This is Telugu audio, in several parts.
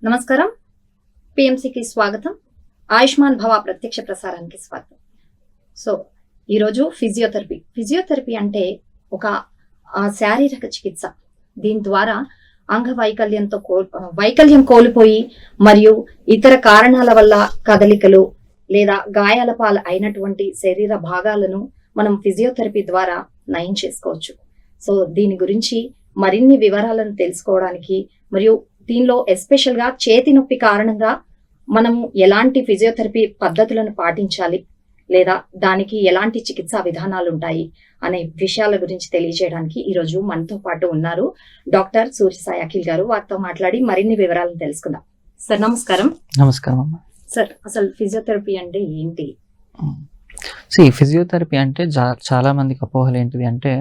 నమస్కారం. పిఎంసికి స్వాగతం. ఆయుష్మాన్ భవ ప్రత్యక్ష ప్రసారానికి స్వాగతం. సో ఈరోజు ఫిజియోథెరపీ అంటే ఒక శారీరక చికిత్స. దీని ద్వారా వైకల్యం కోల్పోయి మరియు ఇతర కారణాల వల్ల కదలికలు లేదా గాయాల పాలు అయినటువంటి శరీర భాగాలను మనం ఫిజియోథెరపీ ద్వారా నయం చేసుకోవచ్చు. సో దీని గురించి మరిన్ని వివరాలను తెలుసుకోవడానికి మరియు దీనిలో ఎస్పెషల్ గా చేతి నొప్పి కారణంగా మనం ఎలాంటి ఫిజియోథెరపీ పద్ధతులను పాటించాలి లేదా దానికి ఎలాంటి చికిత్సా విధానాలు ఉంటాయి అనే విషయాల గురించి తెలియజేయడానికి ఈరోజు మనతో పాటు ఉన్నారు డాక్టర్ సూర్యసాయి అఖిల్ గారు. వారితో మాట్లాడి మరిన్ని వివరాలను తెలుసుకుందాం. సార్ నమస్కారం. నమస్కారం అమ్మా. సార్ అసలు ఫిజియోథెరపీ అంటే ఏంటి? ఫిజియోథెరపీ అంటే చాలా మందికి అపోహలు ఏంటిది అంటే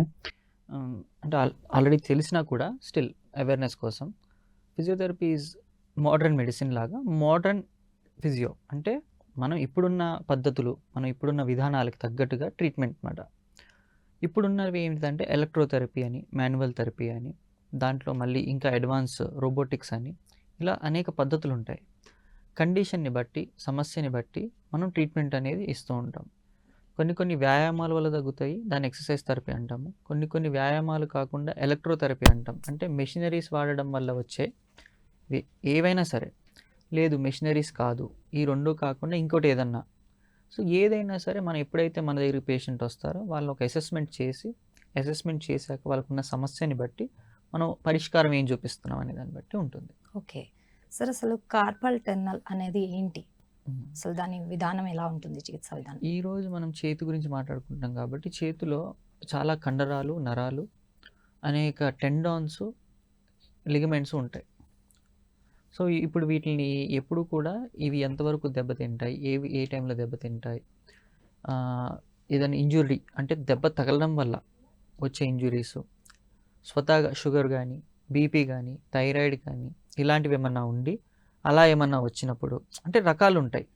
ఆల్రెడీ తెలిసినా కూడా స్టిల్ అవేర్నెస్ కోసం ఫిజియోథెరపీ ఈజ్ మోడర్న్ మెడిసిన్ లాగా. మోడర్న్ ఫిజియో అంటే మనం ఇప్పుడున్న పద్ధతులు, మనం ఇప్పుడున్న విధానాలకు తగ్గట్టుగా ట్రీట్మెంట్ అన్నమాట. ఇప్పుడున్నవి ఏంటంటే ఎలక్ట్రోథెరపీ అని, మాన్యువల్ థెరపీ అని, దాంట్లో మళ్ళీ ఇంకా అడ్వాన్స్ రోబోటిక్స్ అని, ఇలా అనేక పద్ధతులు ఉంటాయి. కండిషన్ని బట్టి, సమస్యని బట్టి మనం ట్రీట్మెంట్ అనేది ఇస్తూ ఉంటాం. కొన్ని వ్యాయామాల వల్ల తగ్గుతాయి, దాన్ని ఎక్సర్సైజ్ థెరపీ అంటాము. కొన్ని వ్యాయామాలు కాకుండా ఎలక్ట్రోథెరపీ అంటాం. అంటే మెషినరీస్ వాడడం వల్ల వచ్చే ఏవైనా సరే, లేదు మెషినరీస్ కాదు, ఈ రెండు కాకుండా ఇంకోటి ఏదన్నా, సో ఏదైనా సరే మనం ఎప్పుడైతే మన దగ్గర పేషెంట్ వస్తారో వాళ్ళని ఒక అసెస్మెంట్ చేశాక వాళ్ళకున్న సమస్యని బట్టి మనం పరిష్కారం ఏం చూపిస్తున్నాం అనే దాన్ని బట్టి ఉంటుంది. ఓకే సార్, అసలు కార్పల్ టన్నల్ అనేది ఏంటి? అసలు దాని విధానం ఎలా ఉంటుంది, చికిత్సా విధానం? ఈరోజు మనం చేతి గురించి మాట్లాడుకుంటాం కాబట్టి చేతిలో చాలా కండరాలు, నరాలు, అనేక టెండాన్స్, లిగమెంట్స్ ఉంటాయి. సో ఇప్పుడు వీటిని ఎప్పుడు కూడా ఇవి ఎంతవరకు దెబ్బతింటాయి, ఏ టైంలో దెబ్బతింటాయి, ఏదైనా ఇంజురీ అంటే దెబ్బ తగలడం వల్ల వచ్చే ఇంజురీస్, స్వతహాగా షుగర్ కానీ, బీపీ కానీ, థైరాయిడ్ కానీ ఇలాంటివి ఏమన్నా ఉండి అలా ఏమన్నా వచ్చినప్పుడు, అంటే రకాలు ఉంటాయి.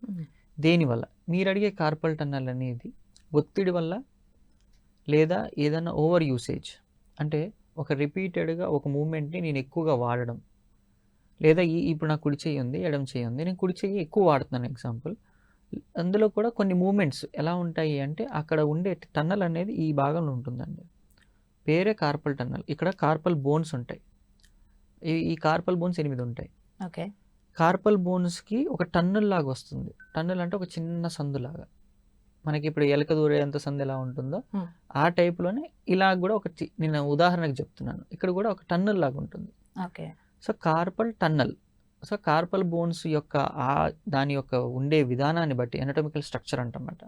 దేనివల్ల మీరు అడిగే కార్పల్ టన్నల్ అనేది ఒత్తిడి వల్ల లేదా ఏదైనా ఓవర్ యూసేజ్, అంటే ఒక రిపీటెడ్గా ఒక మూమెంట్ని నేను ఎక్కువగా వాడడం, లేదా ఇప్పుడు నాకు కుడి చెయ్యి ఉంది, ఎడమ చెయ్యి ఉంది, నేను కుడి చెయ్యి ఎక్కువ వాడుతున్నాను ఎగ్జాంపుల్. అందులో కూడా కొన్ని మూమెంట్స్ ఎలా ఉంటాయి అంటే అక్కడ ఉండే టన్నల్ అనేది ఈ భాగంలో ఉంటుందండి. పేరే కార్పల్ టన్నల్. ఇక్కడ కార్పల్ బోన్స్ ఉంటాయి. ఈ కార్పల్ బోన్స్ 8 ఉంటాయి. ఓకే. కార్పల్ బోన్స్కి ఒక టన్నల్ లాగా వస్తుంది. టన్నల్ అంటే ఒక చిన్న సందులాగా, మనకి ఇప్పుడు ఎలక దూరేంత సందు ఎలా ఉంటుందో ఆ టైప్లోనే ఇలా కూడా నేను ఉదాహరణకు చెప్తున్నాను, ఇక్కడ కూడా ఒక టన్నల్ లాగా ఉంటుంది. Okay. So carpal tunnel, so carpal bones యొక్క దాని యొక్క ఉండే విధానాన్ని బట్టి ఎనటమికల్ స్ట్రక్చర్ అంటమాట,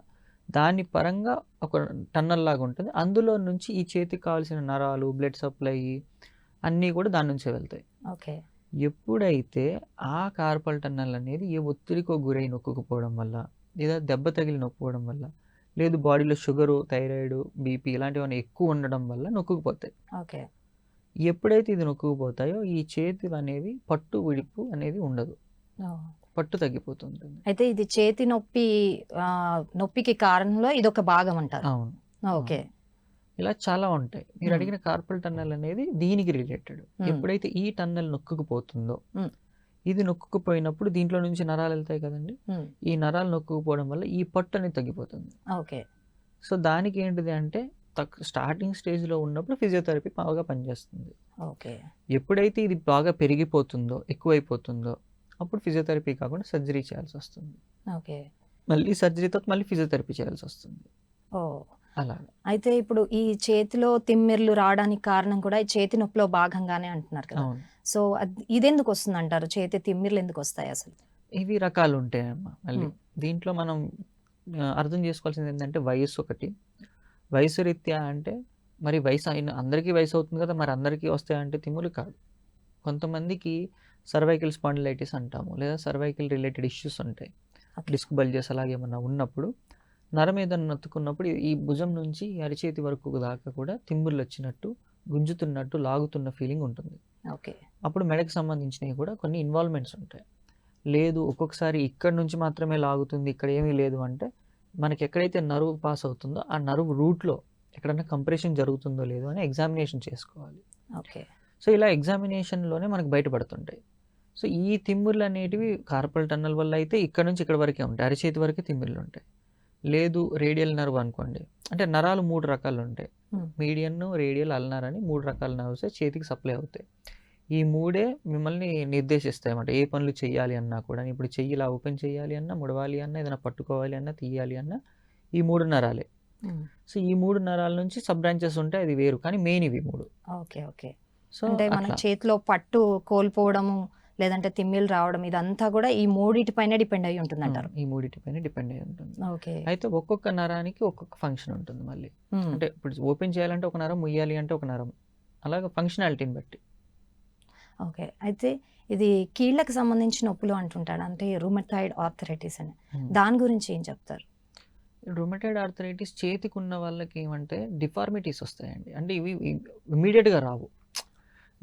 దాని పరంగా ఒక టన్నల్ లాగా ఉంటుంది. అందులో నుంచి ఈ చేతికి కావాల్సిన నరాలు, బ్లడ్ సప్లై అన్నీ కూడా దాని నుంచే వెళ్తాయి. ఓకే. ఎప్పుడైతే ఆ కార్పల్ టన్నల్ అనేది ఏ ఒత్తిడికో గురై నొక్కుకుపోవడం వల్ల, లేదా దెబ్బ తగిలి నొక్కుపోవడం వల్ల, లేదు బాడీలో షుగరు, థైరాయిడ్, బీపీ ఇలాంటివన్నీ ఎక్కువ ఉండడం వల్ల నొక్కుకుపోతాయి. ఓకే. ఎప్పుడైతే ఇది నొక్కుకుపోతాయో ఈ చేతులు అనేవి పట్టు విడుపు అనేది ఉండదు, పట్టు తగ్గిపోతుంటుంది. అయితే ఇది చేతి నొప్పికి కారణంలో ఇది ఒక భాగం అంటారు. అవును. ఓకే. ఇలా చాలా ఉంటాయి. మీరు అడిగిన కార్పల్ టన్నల్ అనేది దీనికి రిలేటెడ్. ఎప్పుడైతే ఈ టన్నల్ నొక్కుకుపోతుందో, ఇది నొక్కుకుపోయినప్పుడు దీంట్లో నుంచి నరాలు వెళ్తాయి కదండి, ఈ నరాలు నొక్కుకుపోవడం వల్ల ఈ పట్టు అనేది తగ్గిపోతుంది. ఓకే. సో దానికి ఏంటిది అంటే స్టార్టింగ్ స్టేజ్లో ఉన్నప్పుడు ఫిజియోథెరపీ బాగా పనిచేస్తుంది. ఓకే. ఎప్పుడైతే ఇది బాగా పెరిగిపోతుందో, ఎక్కువైపోతుందో అప్పుడు ఫిజియోథెరపీ కాకుండా సర్జరీ చేయాల్సి వస్తుంది. ఓకే. మళ్ళీ సర్జరీతో మళ్ళీ ఫిజియోథెరపీ చేయాల్సి వస్తుంది. ఓ అలాగా. అయితే ఇప్పుడు ఈ చేతిలో తిమ్మిర్లు రావడానికి కారణం కూడా ఈ చేతి నొప్పిలో భాగంగానే అంటున్నారు కదా. సో ఇది ఎందుకు వస్తుంది అంటారు, చేతి తిమ్మిర్లు ఎందుకు వస్తాయి అసలు? ఇవి రకాలు ఉంటాయమ్మా. మళ్ళీ దీంట్లో మనం అర్థం చేసుకోవాల్సింది ఏంటంటే వయసు ఒకటి. వయసు రీత్యా అంటే మరి వయసు అయిన అందరికీ వయసు అవుతుంది కదా, మరి అందరికీ వస్తాయంటే తిమ్ములు కాదు. కొంతమందికి సర్వైకల్ స్పాండిలైటిస్ అంటాము, లేదా సర్వైకల్ రిలేటెడ్ ఇష్యూస్ ఉంటాయి. డిస్క్ బల్జెస్ అలాగే ఏమన్నా ఉన్నప్పుడు, నరం ఏదన్నా నొత్తుకున్నప్పుడు ఈ భుజం నుంచి అరిచేతి వరకు దాకా కూడా తిమ్ముర్లు వచ్చినట్టు, గుంజుతున్నట్టు, లాగుతున్న ఫీలింగ్ ఉంటుంది. ఓకే. అప్పుడు మెడకు సంబంధించినవి కూడా కొన్ని ఇన్వాల్వ్మెంట్స్ ఉంటాయి. లేదు ఒక్కొక్కసారి ఇక్కడ నుంచి మాత్రమే లాగుతుంది, ఇక్కడ ఏమీ లేదు అంటే మనకి ఎక్కడైతే నర్వ్ పాస్ అవుతుందో ఆ నర్వ్ రూట్లో ఎక్కడన్నా కంప్రెషన్ జరుగుతుందో లేదో అని ఎగ్జామినేషన్ చేసుకోవాలి. ఓకే. సో ఇలా ఎగ్జామినేషన్లోనే మనకు బయటపడుతుంటాయి. సో ఈ తిమ్మిర్లు అనేటివి కార్పల్ టన్నల్ వల్ల అయితే ఇక్కడ నుంచి ఇక్కడ వరకే ఉంటాయి, అరిచేతి వరకే తిమ్మిర్లు ఉంటాయి. లేదు రేడియల్ నర్వ్ అనుకోండి, అంటే నరాలు 3 రకాలు ఉంటాయి. మీడియన్, రేడియల్, అల్నర్ అని 3 రకాల నర్వ్స్ చేతికి సప్లై అవుతాయి. ఈ 3 మిమ్మల్ని నిర్దేశిస్తాయి అన్నమాట, ఏ పనులు చేయాలి అన్నా కూడా. ఇప్పుడు చెయ్యి ఇలా ఓపెన్ చేయాలి అన్నా, ముడవాలి అన్నా, ఏదైనా పట్టుకోవాలి అన్నా, తీయాలి అన్నా ఈ 3 నరాలే. సో ఈ 3 నరాల నుంచి సబ్ బ్రాంచెస్ ఉంటాయి, అది వేరు, కానీ మెయిన్ ఇవి 3. Okay okay. సో అంటే మన అట్లా చేతిలో పట్టు కోల్పోవడము లేదంటే తిమ్మిలు రావడం ఇదంతా కూడా ఈ మూడిటిపైన డిపెండ్ అయి ఉంటుంది అంటారు. ఈ మూడిటిపైన డిపెండ్ అయి ఉంటుంది. ఓకే. అయితే ఒక్కొక్క నరానికి ఒక్కొక్క ఫంక్షన్ ఉంటుంది మళ్ళీ. అంటే ఇప్పుడు ఓపెన్ చేయాలంటే ఒక నరం, ముయ్యాలి అంటే ఒక నరం, అలాగే ఫంక్షనాలిటీని బట్టి. ఓకే. అయితే ఇది కీళ్ళకి సంబంధించిన నొప్పులు అంటుంటాడు, అంటే రుమటాయిడ్ ఆర్థరైటిస్ అని, దాని గురించి ఏం చెప్తారు? రుమటాయిడ్ ఆర్థరైటిస్ చేతికి ఉన్న వాళ్ళకి ఏమంటే డిఫార్మిటీస్ వస్తాయండి. అంటే ఇవి ఇమీడియట్గా రావు.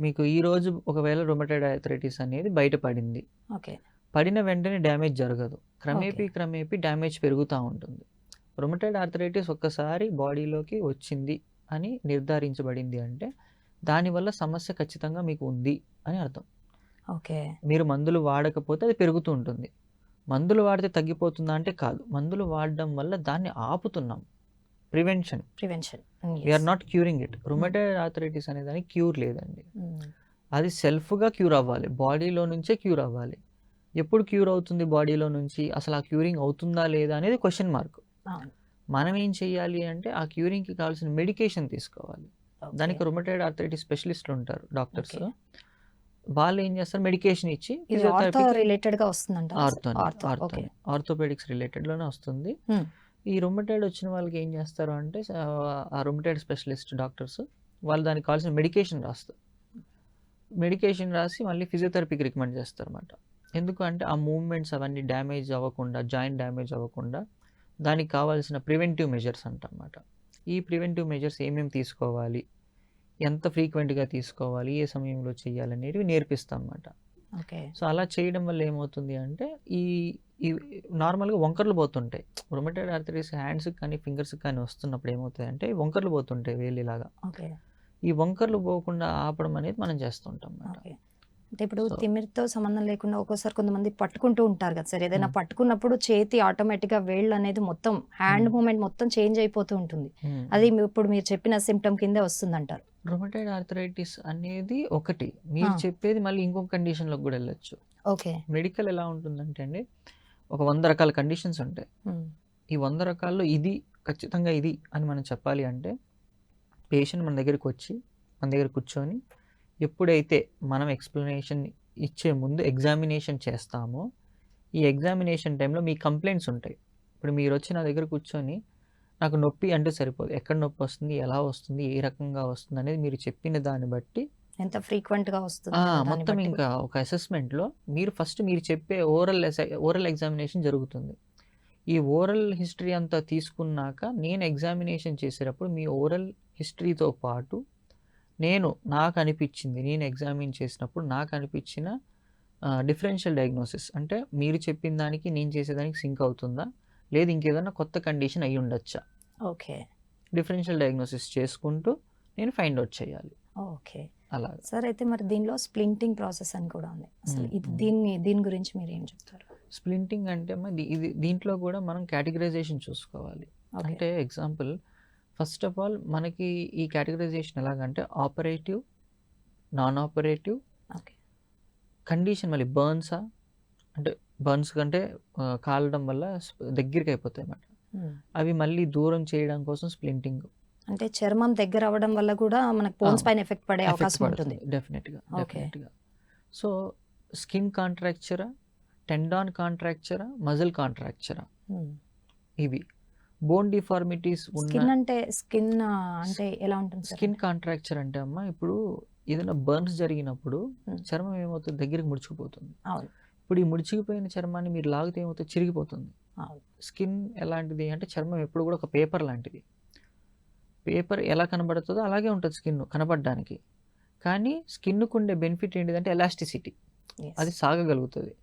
మీకు ఈరోజు ఒకవేళ రుమటాయిడ్ ఆర్థరైటిస్ అనేది బయటపడింది, ఓకే, పడిన వెంటనే డ్యామేజ్ జరగదు, క్రమేపీ డ్యామేజ్ పెరుగుతూ ఉంటుంది. రుమటాయిడ్ ఆర్థరైటిస్ ఒక్కసారి బాడీలోకి వచ్చింది అని నిర్ధారించబడింది అంటే దానివల్ల సమస్య ఖచ్చితంగా మీకు ఉంది అని అర్థం. ఓకే. మీరు మందులు వాడకపోతే అది పెరుగుతూ ఉంటుంది. మందులు వాడితే తగ్గిపోతుందా అంటే కాదు, మందులు వాడడం వల్ల దాన్ని ఆపుతున్నాం. Prevention, we're not curing it. Rheumatoid arthritis అనే దానికి క్యూర్ లేదండి, అది సెల్ఫ్గా క్యూర్ అవ్వాలి, బాడీలో నుంచే క్యూర్ అవ్వాలి. ఎప్పుడు క్యూర్ అవుతుంది బాడీలో నుంచి, అసలు ఆ క్యూరింగ్ అవుతుందా లేదా అనేది క్వశ్చన్ మార్క్. మనం ఏం చేయాలి అంటే ఆ క్యూరింగ్కి కావాల్సిన మెడికేషన్ తీసుకోవాలి. దానికి రుమటాయిడ్ ఆర్థరైటిస్ స్పెషలిస్టులు ఉంటారు, డాక్టర్స్. వాళ్ళు ఏం చేస్తారు, మెడికేషన్ ఇచ్చి ఆర్థోపెడిక్స్ రిలేటెడ్ లోనే వస్తుంది. ఈ రుమటాయిడ్ వచ్చిన వాళ్ళకి ఏం చేస్తారు అంటే ఆ రుమటాయిడ్ స్పెషలిస్ట్ డాక్టర్స్ వాళ్ళు దానికి కావాల్సిన మెడికేషన్ రాస్తారు. మెడికేషన్ రాసి మళ్ళీ ఫిజియోథెరపీకి రికమెండ్ చేస్తారు అన్నమాట. ఎందుకు అంటే ఆ మూవ్మెంట్స్ అవన్నీ డ్యామేజ్ అవ్వకుండా, జాయింట్ డ్యామేజ్ అవ్వకుండా దానికి కావాల్సిన ప్రివెంటివ్ మెజర్స్ అంటన్నమాట. ఈ ప్రివెంటివ్ మెజర్స్ ఏమేమి తీసుకోవాలి, ఎంత ఫ్రీక్వెంట్గా తీసుకోవాలి, ఏ సమయంలో చేయాలి అనేవి నేర్పిస్తాం అన్నమాట. సో అలా చేయడం వల్ల ఏమవుతుంది అంటే ఈ నార్మల్గా వంకర్లు పోతుంటాయి. రుమటాయిడ్ ఆర్థరైటిస్ హ్యాండ్స్కి కానీ ఫింగర్స్కి కానీ వస్తున్నప్పుడు ఏమవుతాయి అంటే వంకర్లు పోతుంటాయి వేలిలాగా. ఈ వంకర్లు పోకుండా ఆపడం అనేది మనం చేస్తుంటాం అన్నమాట. అంటే ఇప్పుడు తిమ్మిరితో సంబంధం లేకుండా ఒక్కోసారి కొంతమంది పట్టుకుంటూ ఉంటారు కదా సార్, ఏదైనా పట్టుకున్నప్పుడు చేతి ఆటోమేటిక్గా వేళ్ళు అనేది మొత్తం హ్యాండ్ మూమెంట్ మొత్తం చేంజ్ అయిపోతూ ఉంటుంది, అది ఇప్పుడు మీరు చెప్పిన సిమ్టమ్ కిందే వస్తుంది అంటారు. రుమటాయిడ్ ఆర్థరైటిస్ అనేది ఒకటి, మీరు చెప్పేది మళ్ళీ ఇంకొక కండిషన్లోకి కూడా వెళ్ళొచ్చు. ఓకే. మెడికల్ ఎలా ఉంటుందంటే అండి, ఒక 100 రకాల కండిషన్స్ ఉంటాయి. ఈ 100 రకాల్లో ఇది ఖచ్చితంగా ఇది అని మనం చెప్పాలి అంటే పేషెంట్ మన దగ్గరికి వచ్చి మన దగ్గర కూర్చొని ఎప్పుడైతే మనం ఎక్స్ప్లెనేషన్ ఇచ్చే ముందు ఎగ్జామినేషన్ చేస్తామో, ఈ ఎగ్జామినేషన్ టైంలో మీ కంప్లైంట్స్ ఉంటాయి. ఇప్పుడు మీరు వచ్చి నా దగ్గర కూర్చొని నాకు నొప్పి అంటే సరిపోదు, ఎక్కడ నొప్పి వస్తుంది, ఎలా వస్తుంది, ఏ రకంగా వస్తుంది అనేది మీరు చెప్పిన దాన్ని బట్టి, ఎంత ఫ్రీక్వెంట్గా వస్తుంది మొత్తం ఇంకా ఒక అసెస్మెంట్లో మీరు ఫస్ట్ మీరు చెప్పే ఓరల్ ఎగ్జామినేషన్ జరుగుతుంది. ఈ ఓరల్ హిస్టరీ అంతా తీసుకున్నాక నేను ఎగ్జామినేషన్ చేసేటప్పుడు మీ ఓరల్ హిస్టరీతో పాటు నాకు అనిపించింది, నేను ఎగ్జామిన్ చేసినప్పుడు నాకు అనిపించిన డిఫరెన్షియల్ డయాగ్నోసిస్, అంటే మీరు చెప్పిన దానికి నేను చేసేదానికి సింక్ అవుతుందా, లేదు ఇంకేదన్నా కొత్త కండిషన్ అయ్యి ఉండొచ్చా, ఓకే, డిఫరెన్షియల్ డయాగ్నోసిస్ చేసుకుంటూ నేను ఫైండ్ అవుట్ చేయాలి. ఓకే, అలా సార్. అయితే మరి దీనిలో స్ప్లింటింగ్ ప్రాసెస్ అని కూడా ఉంది, అసలు దీని గురించి మీరు ఏం చెప్తారు? స్ప్లింటింగ్ అంటే దీంట్లో కూడా మనం కేటగరైజేషన్ చూసుకోవాలి. అంటే ఎగ్జాంపుల్, ఫస్ట్ ఆఫ్ ఆల్ మనకి ఈ కేటగరైజేషన్ ఎలాగంటే ఆపరేటివ్, నాన్ ఆపరేటివ్, కండిషన్ మళ్ళీ బర్న్సా, అంటే బర్న్స్ కంటే కాలడం వల్ల దగ్గరికి అయిపోతాయి అన్నమాట. అవి మళ్ళీ దూరం చేయడం కోసం స్ప్లింటింగ్, అంటే చర్మం దగ్గర అవ్వడం వల్ల కూడా మనకు బోన్స్ పైన ఎఫెక్ట్ పడే అవకాశం ఉంటుంది. డెఫినెట్గా. సో స్కిన్ కాంట్రాక్చరా, టెండాన్ కాంట్రాక్చరా, మజిల్ కాంట్రాక్చరా, ఇవి బోన్ డిఫార్మిటీస్ ఉన్న. అంటే స్కిన్ అంటే ఎలా ఉంటుంది? స్కిన్ కాంట్రాక్చర్ అంటే అమ్మ, ఇప్పుడు ఏదైనా బర్న్స్ జరిగినప్పుడు చర్మం ఏమవుతుంది, దగ్గరికి ముడుచుకుపోతుంది. ఇప్పుడు ఈ ముడిచిపోయిన చర్మాన్ని మీరు లాగితే ఏమవుతుంది, చిరిగిపోతుంది. స్కిన్ ఎలాంటిది అంటే చర్మం ఎప్పుడు కూడా ఒక పేపర్ లాంటిది. పేపర్ ఎలా కనబడుతుందో అలాగే ఉంటుంది స్కిన్ కనబడడానికి. కానీ స్కిన్కు ఉండే బెనిఫిట్ ఏంటిదంటే ఎలాస్టిసిటీ, అది సాగగలుగుతుంది.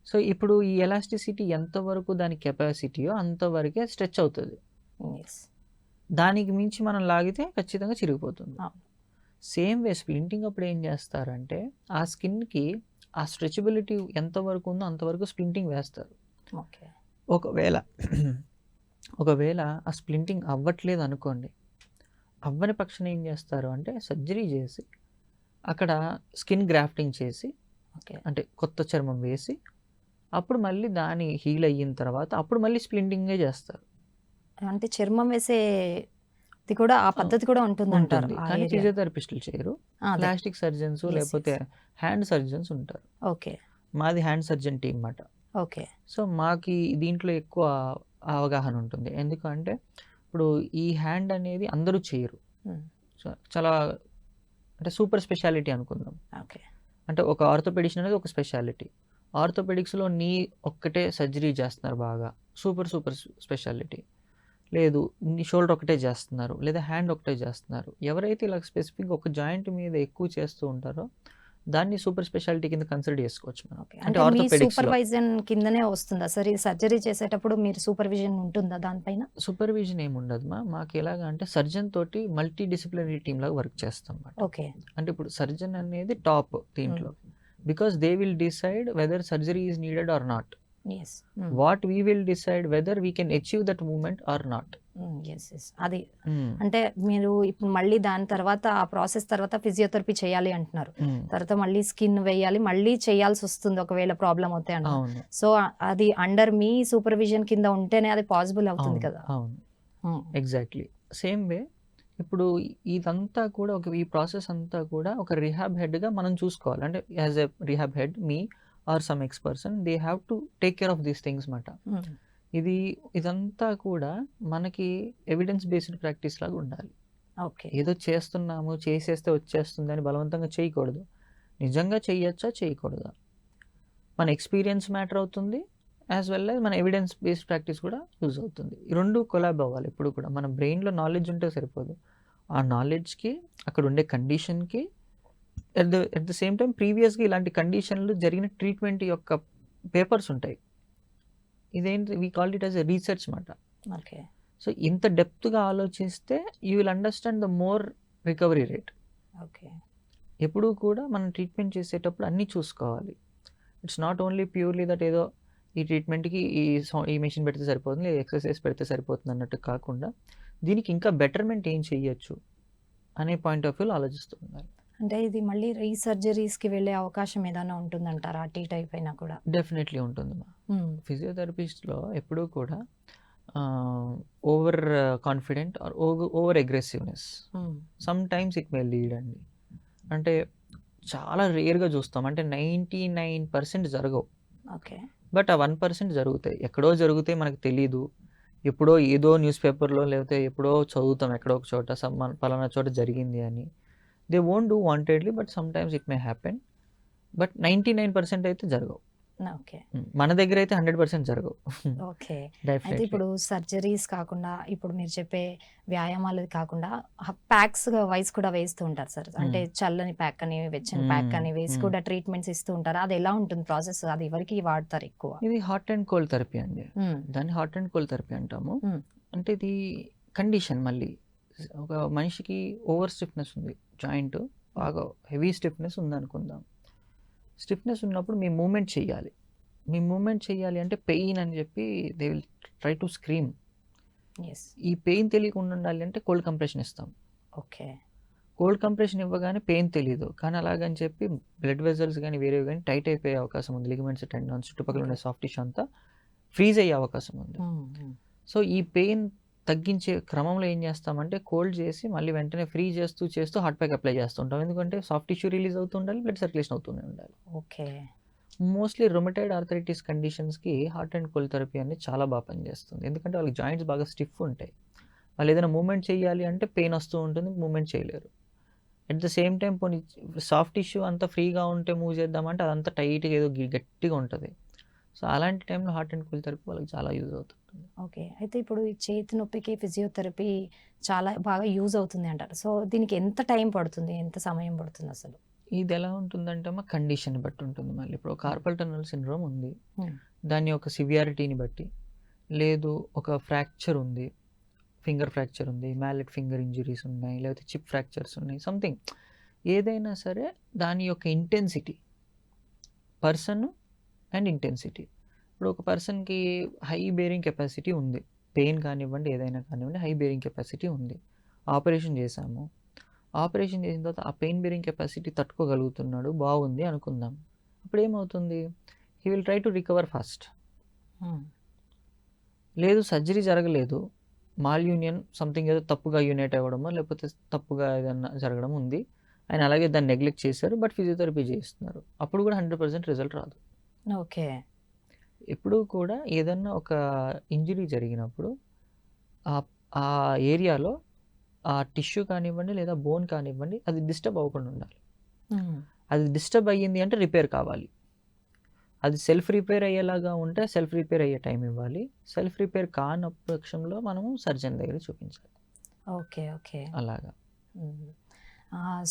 సో ఇప్పుడు ఈ ఎలాస్టిసిటీ ఎంతవరకు దాని కెపాసిటీయో అంతవరకే స్ట్రెచ్ అవుతుంది. దానికి మించి మనం లాగితే ఖచ్చితంగా చిరిగిపోతుంది. సేమ్ వే స్ప్లింటింగ్ అప్పుడు ఏం చేస్తారంటే ఆ స్కిన్కి ఆ స్ట్రెచబిలిటీ ఎంతవరకు ఉందో అంతవరకు స్ప్లింటింగ్ వేస్తారు. ఓకే. ఒకవేళ ఆ స్ప్లింటింగ్ అవ్వట్లేదు అనుకోండి, అవ్వని పక్షాన ఏం చేస్తారు అంటే సర్జరీ చేసి అక్కడ స్కిన్ గ్రాఫ్టింగ్ చేసి ఓకే. అంటే కొత్త చర్మం వేసి అప్పుడు మళ్ళీ దాని హీల్ అయిన తర్వాత అప్పుడు మళ్ళీ స్ప్లింటింగే చేస్తారు. అంటే చర్మం వేసేది కూడా ఆ పద్ధతి కూడా ఉంటుందంటారు ఉంటుంది ఆ కానీ ఏరియా. ఫిజియోథెరపిస్టులు చేయరు. అదే. ప్లాస్టిక్ సర్జన్స్ Yes, లేకపోతే yes. హ్యాండ్ సర్జన్స్ ఉంటారు. ఓకే. మాది హ్యాండ్ సర్జన్ టీమ్ అన్నమాట. ఓకే. సో మాకి దీంట్లో ఎక్కువ అవగాహన ఉంటుంది. ఎందుకంటే ఇప్పుడు ఈ హ్యాండ్ అనేది అందరూ చేయరు. ఉమ్. సో చాలా అంటే సూపర్ స్పెషాలిటీ అనుకుందాం. ఓకే. అంటే ఒక ఆర్థోపెడిక్స్ అనేది ఒక స్పెషాలిటీ. ఆర్థోపెడిక్స్లో నీ ఒక్కటే సర్జరీ చేస్తున్నారు బాగా, సూపర్ స్పెషాలిటీ. లేదు నీ షోల్డర్ ఒకటే చేస్తున్నారు, లేదా హ్యాండ్ ఒకటే చేస్తున్నారు. ఎవరైతే ఇలా స్పెసిఫిక్గా ఒక జాయింట్ మీద ఎక్కువ చేస్తూ ఉంటారో దాన్ని సూపర్ స్పెషాలిటీ కింద కన్సిడర్ చేసుకోవచ్చు మనం. ఓకే. అంటే అంటే మీ ఆర్థోపెడిక్స్లో సూపర్వైజన్ కిందనే వస్తుందా సార్ ఈ సర్జరీ చేసేటప్పుడు? మీరు సూపర్విజన్ ఉంటుందా దానిపైన? సూపర్విజన్ ఏమి ఉండదు మాకు. ఎలాగా అంటే సర్జన్ తోటి మల్టీ డిసిప్లినరీ టీమ్ లాగా వర్క్ చేస్తాం అన్నమాట. ఓకే. అంటే ఇప్పుడు సర్జన్ అనేది టాప్ దీంట్లో, because they will decide whether surgery is needed or not. Yes. What we will decide whether we can achieve that moment or not. Yes. అది అంటే మీరు ఇప్పుడు మళ్ళీ దాని తర్వాత ఆ ప్రాసెస్ తర్వాత ఫిజియోథెరపీ చేయాలి అంటున్నారు, తర్వాత మళ్ళీ స్కిన్ వేయాలి, మళ్ళీ చేయాల్సి వస్తుంది ఒకవేళ ప్రాబ్లం అవుతాయి అన్న. అవును సో అది అండర్ మీ సూపర్విజన్ కింద ఉంటేనే అది పాసిబుల్ అవుతుంది కదా. అవును ఎగ్జాక్ట్లీ సేమ్ వే. ఇప్పుడు ఇదంతా కూడా ఈ ప్రాసెస్ అంతా కూడా ఒక రిహాబ్ హెడ్గా మనం చూసుకోవాలి. అంటే as a rehab head me are some ex person they have to take care of these things మాట. ఇదంతా కూడా మనకి ఎవిడెన్స్ బేస్డ్ ప్రాక్టీస్ లాగా ఉండాలి. ఓకే. ఏదో చేస్తున్నాము చేసేస్తే వచ్చేస్తుంది అని బలవంతంగా చేయకూడదు. నిజంగా చేయొచ్చా చేయకూడదా మన ఎక్స్పీరియన్స్ మ్యాటర్ అవుతుంది, యాజ్ వెల్ యాజ్ మన ఎవిడెన్స్ బేస్డ్ ప్రాక్టీస్ కూడా యూజ్ అవుతుంది. ఈ రెండు కొలాబ్ అవ్వాలి. ఎప్పుడు కూడా మన బ్రెయిన్లో నాలెడ్జ్ ఉంటే సరిపోదు, ఆ నాలెడ్జ్కి అక్కడ ఉండే కండిషన్కి ఎట్ ద సేమ్ టైం ప్రీవియస్గా ఇలాంటి కండిషన్లు జరిగిన ట్రీట్మెంట్ యొక్క పేపర్స్ ఉంటాయి. ఇదేంటి we called it as a research మాట. ఓకే. సో ఇంత డెప్త్గా ఆలోచిస్తే you will understand the more recovery rate. Okay. ఎప్పుడూ కూడా మనం ట్రీట్మెంట్ చేసేటప్పుడు అన్నీ చూసుకోవాలి. It's not only purely that ఏదో ఈ ట్రీట్మెంట్కి ఈ మెషిన్ పెడితే సరిపోతుంది, ఎక్సర్సైజ్ పెడితే సరిపోతుంది అన్నట్టు కాకుండా దీనికి ఇంకా బెటర్మెంట్ ఏం చేయొచ్చు అనే పాయింట్ ఆఫ్ వ్యూలో ఆలోచిస్తున్నారు. అంటే ఇది మళ్ళీ రీసర్జరీస్కి వెళ్ళే అవకాశం ఏదైనా ఉంటుందంటారా అటు ఇటు అయిపోయినా కూడా? డెఫినెట్లీ ఉంటుంది మా ఫిజియోథెరపిస్ట్లో ఎప్పుడూ కూడా over confident or over aggressiveness sometimes it may lead అండి. అంటే చాలా రేర్గా చూస్తాం, అంటే 99% జరగవు. ఓకే. బట్ ఆ 1% జరుగుతాయి. ఎక్కడో జరిగితే మనకు తెలీదు, ఎప్పుడో ఏదో న్యూస్ పేపర్లో లేకపోతే ఎప్పుడో చదువుతాం ఎక్కడో ఒక చోట పలానా చోట జరిగింది అని. They won't do wantedly but some times it may happen. But 99% అయితే జరగవు. ఓకే. మన దగ్గర అయితే 100% జరగవు. ఓకే. అయితే ఇప్పుడు సర్జరీస్ కాకుండా ఇప్పుడు మీరు చెప్పే వ్యాయామాలు కాకుండా ప్యాక్స్ వైస్ కూడా వేస్తూ ఉంటారు సార్. అంటే చల్లని ప్యాక్ అని వెచ్చని ప్యాక్ అని వేసి కూడా ట్రీట్మెంట్స్ ఇస్తూ ఉంటారు. అది ఎలా ఉంటుంది ప్రాసెస్? అది ఎవరికి వాడతారు ఎక్కువ? ఇది హాట్ అండ్ కోల్డ్ థెరపీ అండి. దాన్ని హాట్ అండ్ కోల్డ్ థెరపీ అంటాము. అంటే ఇది కండిషన్, మళ్ళీ ఒక మనిషికి ఓవర్ స్టిఫ్నెస్ ఉంది, జాయింట్ బాగా హెవీ స్టిఫ్నెస్ ఉందనుకుందాం. స్టిఫ్నెస్ ఉన్నప్పుడు మీ మూమెంట్ చేయాలి. మీ మూమెంట్ చేయాలి అంటే పెయిన్ అని చెప్పి they will try to scream. ఈ పెయిన్ తెలియకుండా ఉండాలి అంటే కోల్డ్ కంప్రెషన్ ఇస్తాం. ఓకే. కోల్డ్ కంప్రెషన్ ఇవ్వగానే పెయిన్ తెలియదు, కానీ అలాగని చెప్పి బ్లడ్ వెజల్స్ కానీ వేరేవి కానీ టైట్ అయిపోయే అవకాశం ఉంది. లిగమెంట్స్, టెండన్స్, చుట్టుపక్కల ఉండే సాఫ్ట్ టిష్యూ అంతా ఫ్రీజ్ అయ్యే అవకాశం ఉంది. సో ఈ పెయిన్ తగ్గించే క్రమంలో ఏం చేస్తామంటే కోల్డ్ చేసి మళ్ళీ వెంటనే ఫ్రీ చేస్తూ హాట్ ప్యాక్ అప్లై చేస్తుంటాం. ఎందుకంటే సాఫ్ట్ టిష్యూ రిలీజ్ అవుతూ ఉండాలి, బ్లడ్ సర్క్యులేషన్ అవుతూనే ఉండాలి. ఓకే. మోస్ట్లీ రొమటైడ్ ఆర్థరైటిస్ కండిషన్స్కి హాట్ అండ్ కోల్డ్ థెరపీ అనేది చాలా బాగా పనిచేస్తుంది. ఎందుకంటే వాళ్ళకి జాయింట్స్ బాగా స్టిఫ్ ఉంటాయి. వాళ్ళు ఏదైనా మూమెంట్ చేయాలి అంటే పెయిన్ వస్తూ ఉంటుంది, మూమెంట్ చేయలేరు. అట్ ద సేమ్ టైం పోనీ సాఫ్ట్ టిష్యూ అంతా ఫ్రీగా ఉంటే మూవ్ చేద్దామంటే అదంతా టైట్గా ఏదో గట్టిగా ఉంటుంది. సో అలాంటి టైంలో హాట్ అండ్ కోల్డ్ థెరపీ వాళ్ళకి చాలా యూజ్ అవుతుంది. ఓకే. అయితే ఇప్పుడు ఈ చేతి నొప్పికి ఫిజియోథెరపీ చాలా బాగా యూజ్ అవుతుంది అంటారు. సో దీనికి ఎంత టైం పడుతుంది, ఎంత సమయం పడుతుంది అసలు? ఇది ఎలా ఉంటుందంటే మా కండిషన్ బట్టి ఉంటుంది. మళ్ళీ ఇప్పుడు కార్పల్ టన్నల్ సిండ్రోమ్ ఉంది, దాని యొక్క సివియారిటీని బట్టి, లేదు ఒక ఫ్రాక్చర్ ఉంది, ఫింగర్ ఫ్రాక్చర్ ఉంది, మ్యాలెట్ ఫింగర్ ఇంజరీస్ ఉన్నాయి, లేకపోతే చిప్ ఫ్రాక్చర్స్ ఉన్నాయి, సంథింగ్ ఏదైనా సరే దాని యొక్క ఇంటెన్సిటీ పర్సన్ అండ్ ఇంటెన్సిటీ. ఇప్పుడు ఒక పర్సన్కి హై బేరింగ్ కెపాసిటీ ఉంది, పెయిన్ కానివ్వండి ఏదైనా కానివ్వండి హై బేరింగ్ కెపాసిటీ ఉంది. ఆపరేషన్ చేశాము, ఆపరేషన్ చేసిన తర్వాత ఆ పెయిన్ బేరింగ్ కెపాసిటీ తట్టుకోగలుగుతున్నాడు, బాగుంది అనుకుందాం. అప్పుడు ఏమవుతుంది, he will try to recover fast. లేదు సర్జరీ జరగలేదు, మాల్ యూనియన్ సంథింగ్ ఏదో తప్పుగా యూనిట్ అవ్వడమో లేకపోతే తప్పుగా ఏదన్నా జరగడం ఉంది, ఆయన అలాగే దాన్ని నెగ్లెక్ట్ చేశారు, బట్ ఫిజియోథెరపీ చేస్తున్నారు, అప్పుడు కూడా 100% రిజల్ట్ రాదు. ఓకే. ఎప్పుడూ కూడా ఏదన్నా ఒక ఇంజరీ జరిగినప్పుడు ఆ ఏరియాలో ఆ టిష్యూ కానివ్వండి లేదా బోన్ కానివ్వండి అది డిస్టర్బ్ అవ్వకుండా ఉండాలి. అది డిస్టర్బ్ అయ్యింది అంటే రిపేర్ కావాలి. అది సెల్ఫ్ రిపేర్ అయ్యేలాగా ఉంటే సెల్ఫ్ రిపేర్ అయ్యే టైం ఇవ్వాలి. సెల్ఫ్ రిపేర్ కాని పక్షంలో మనము సర్జన్ దగ్గర చూపించాలి. ఓకే. ఓకే. అలాగా.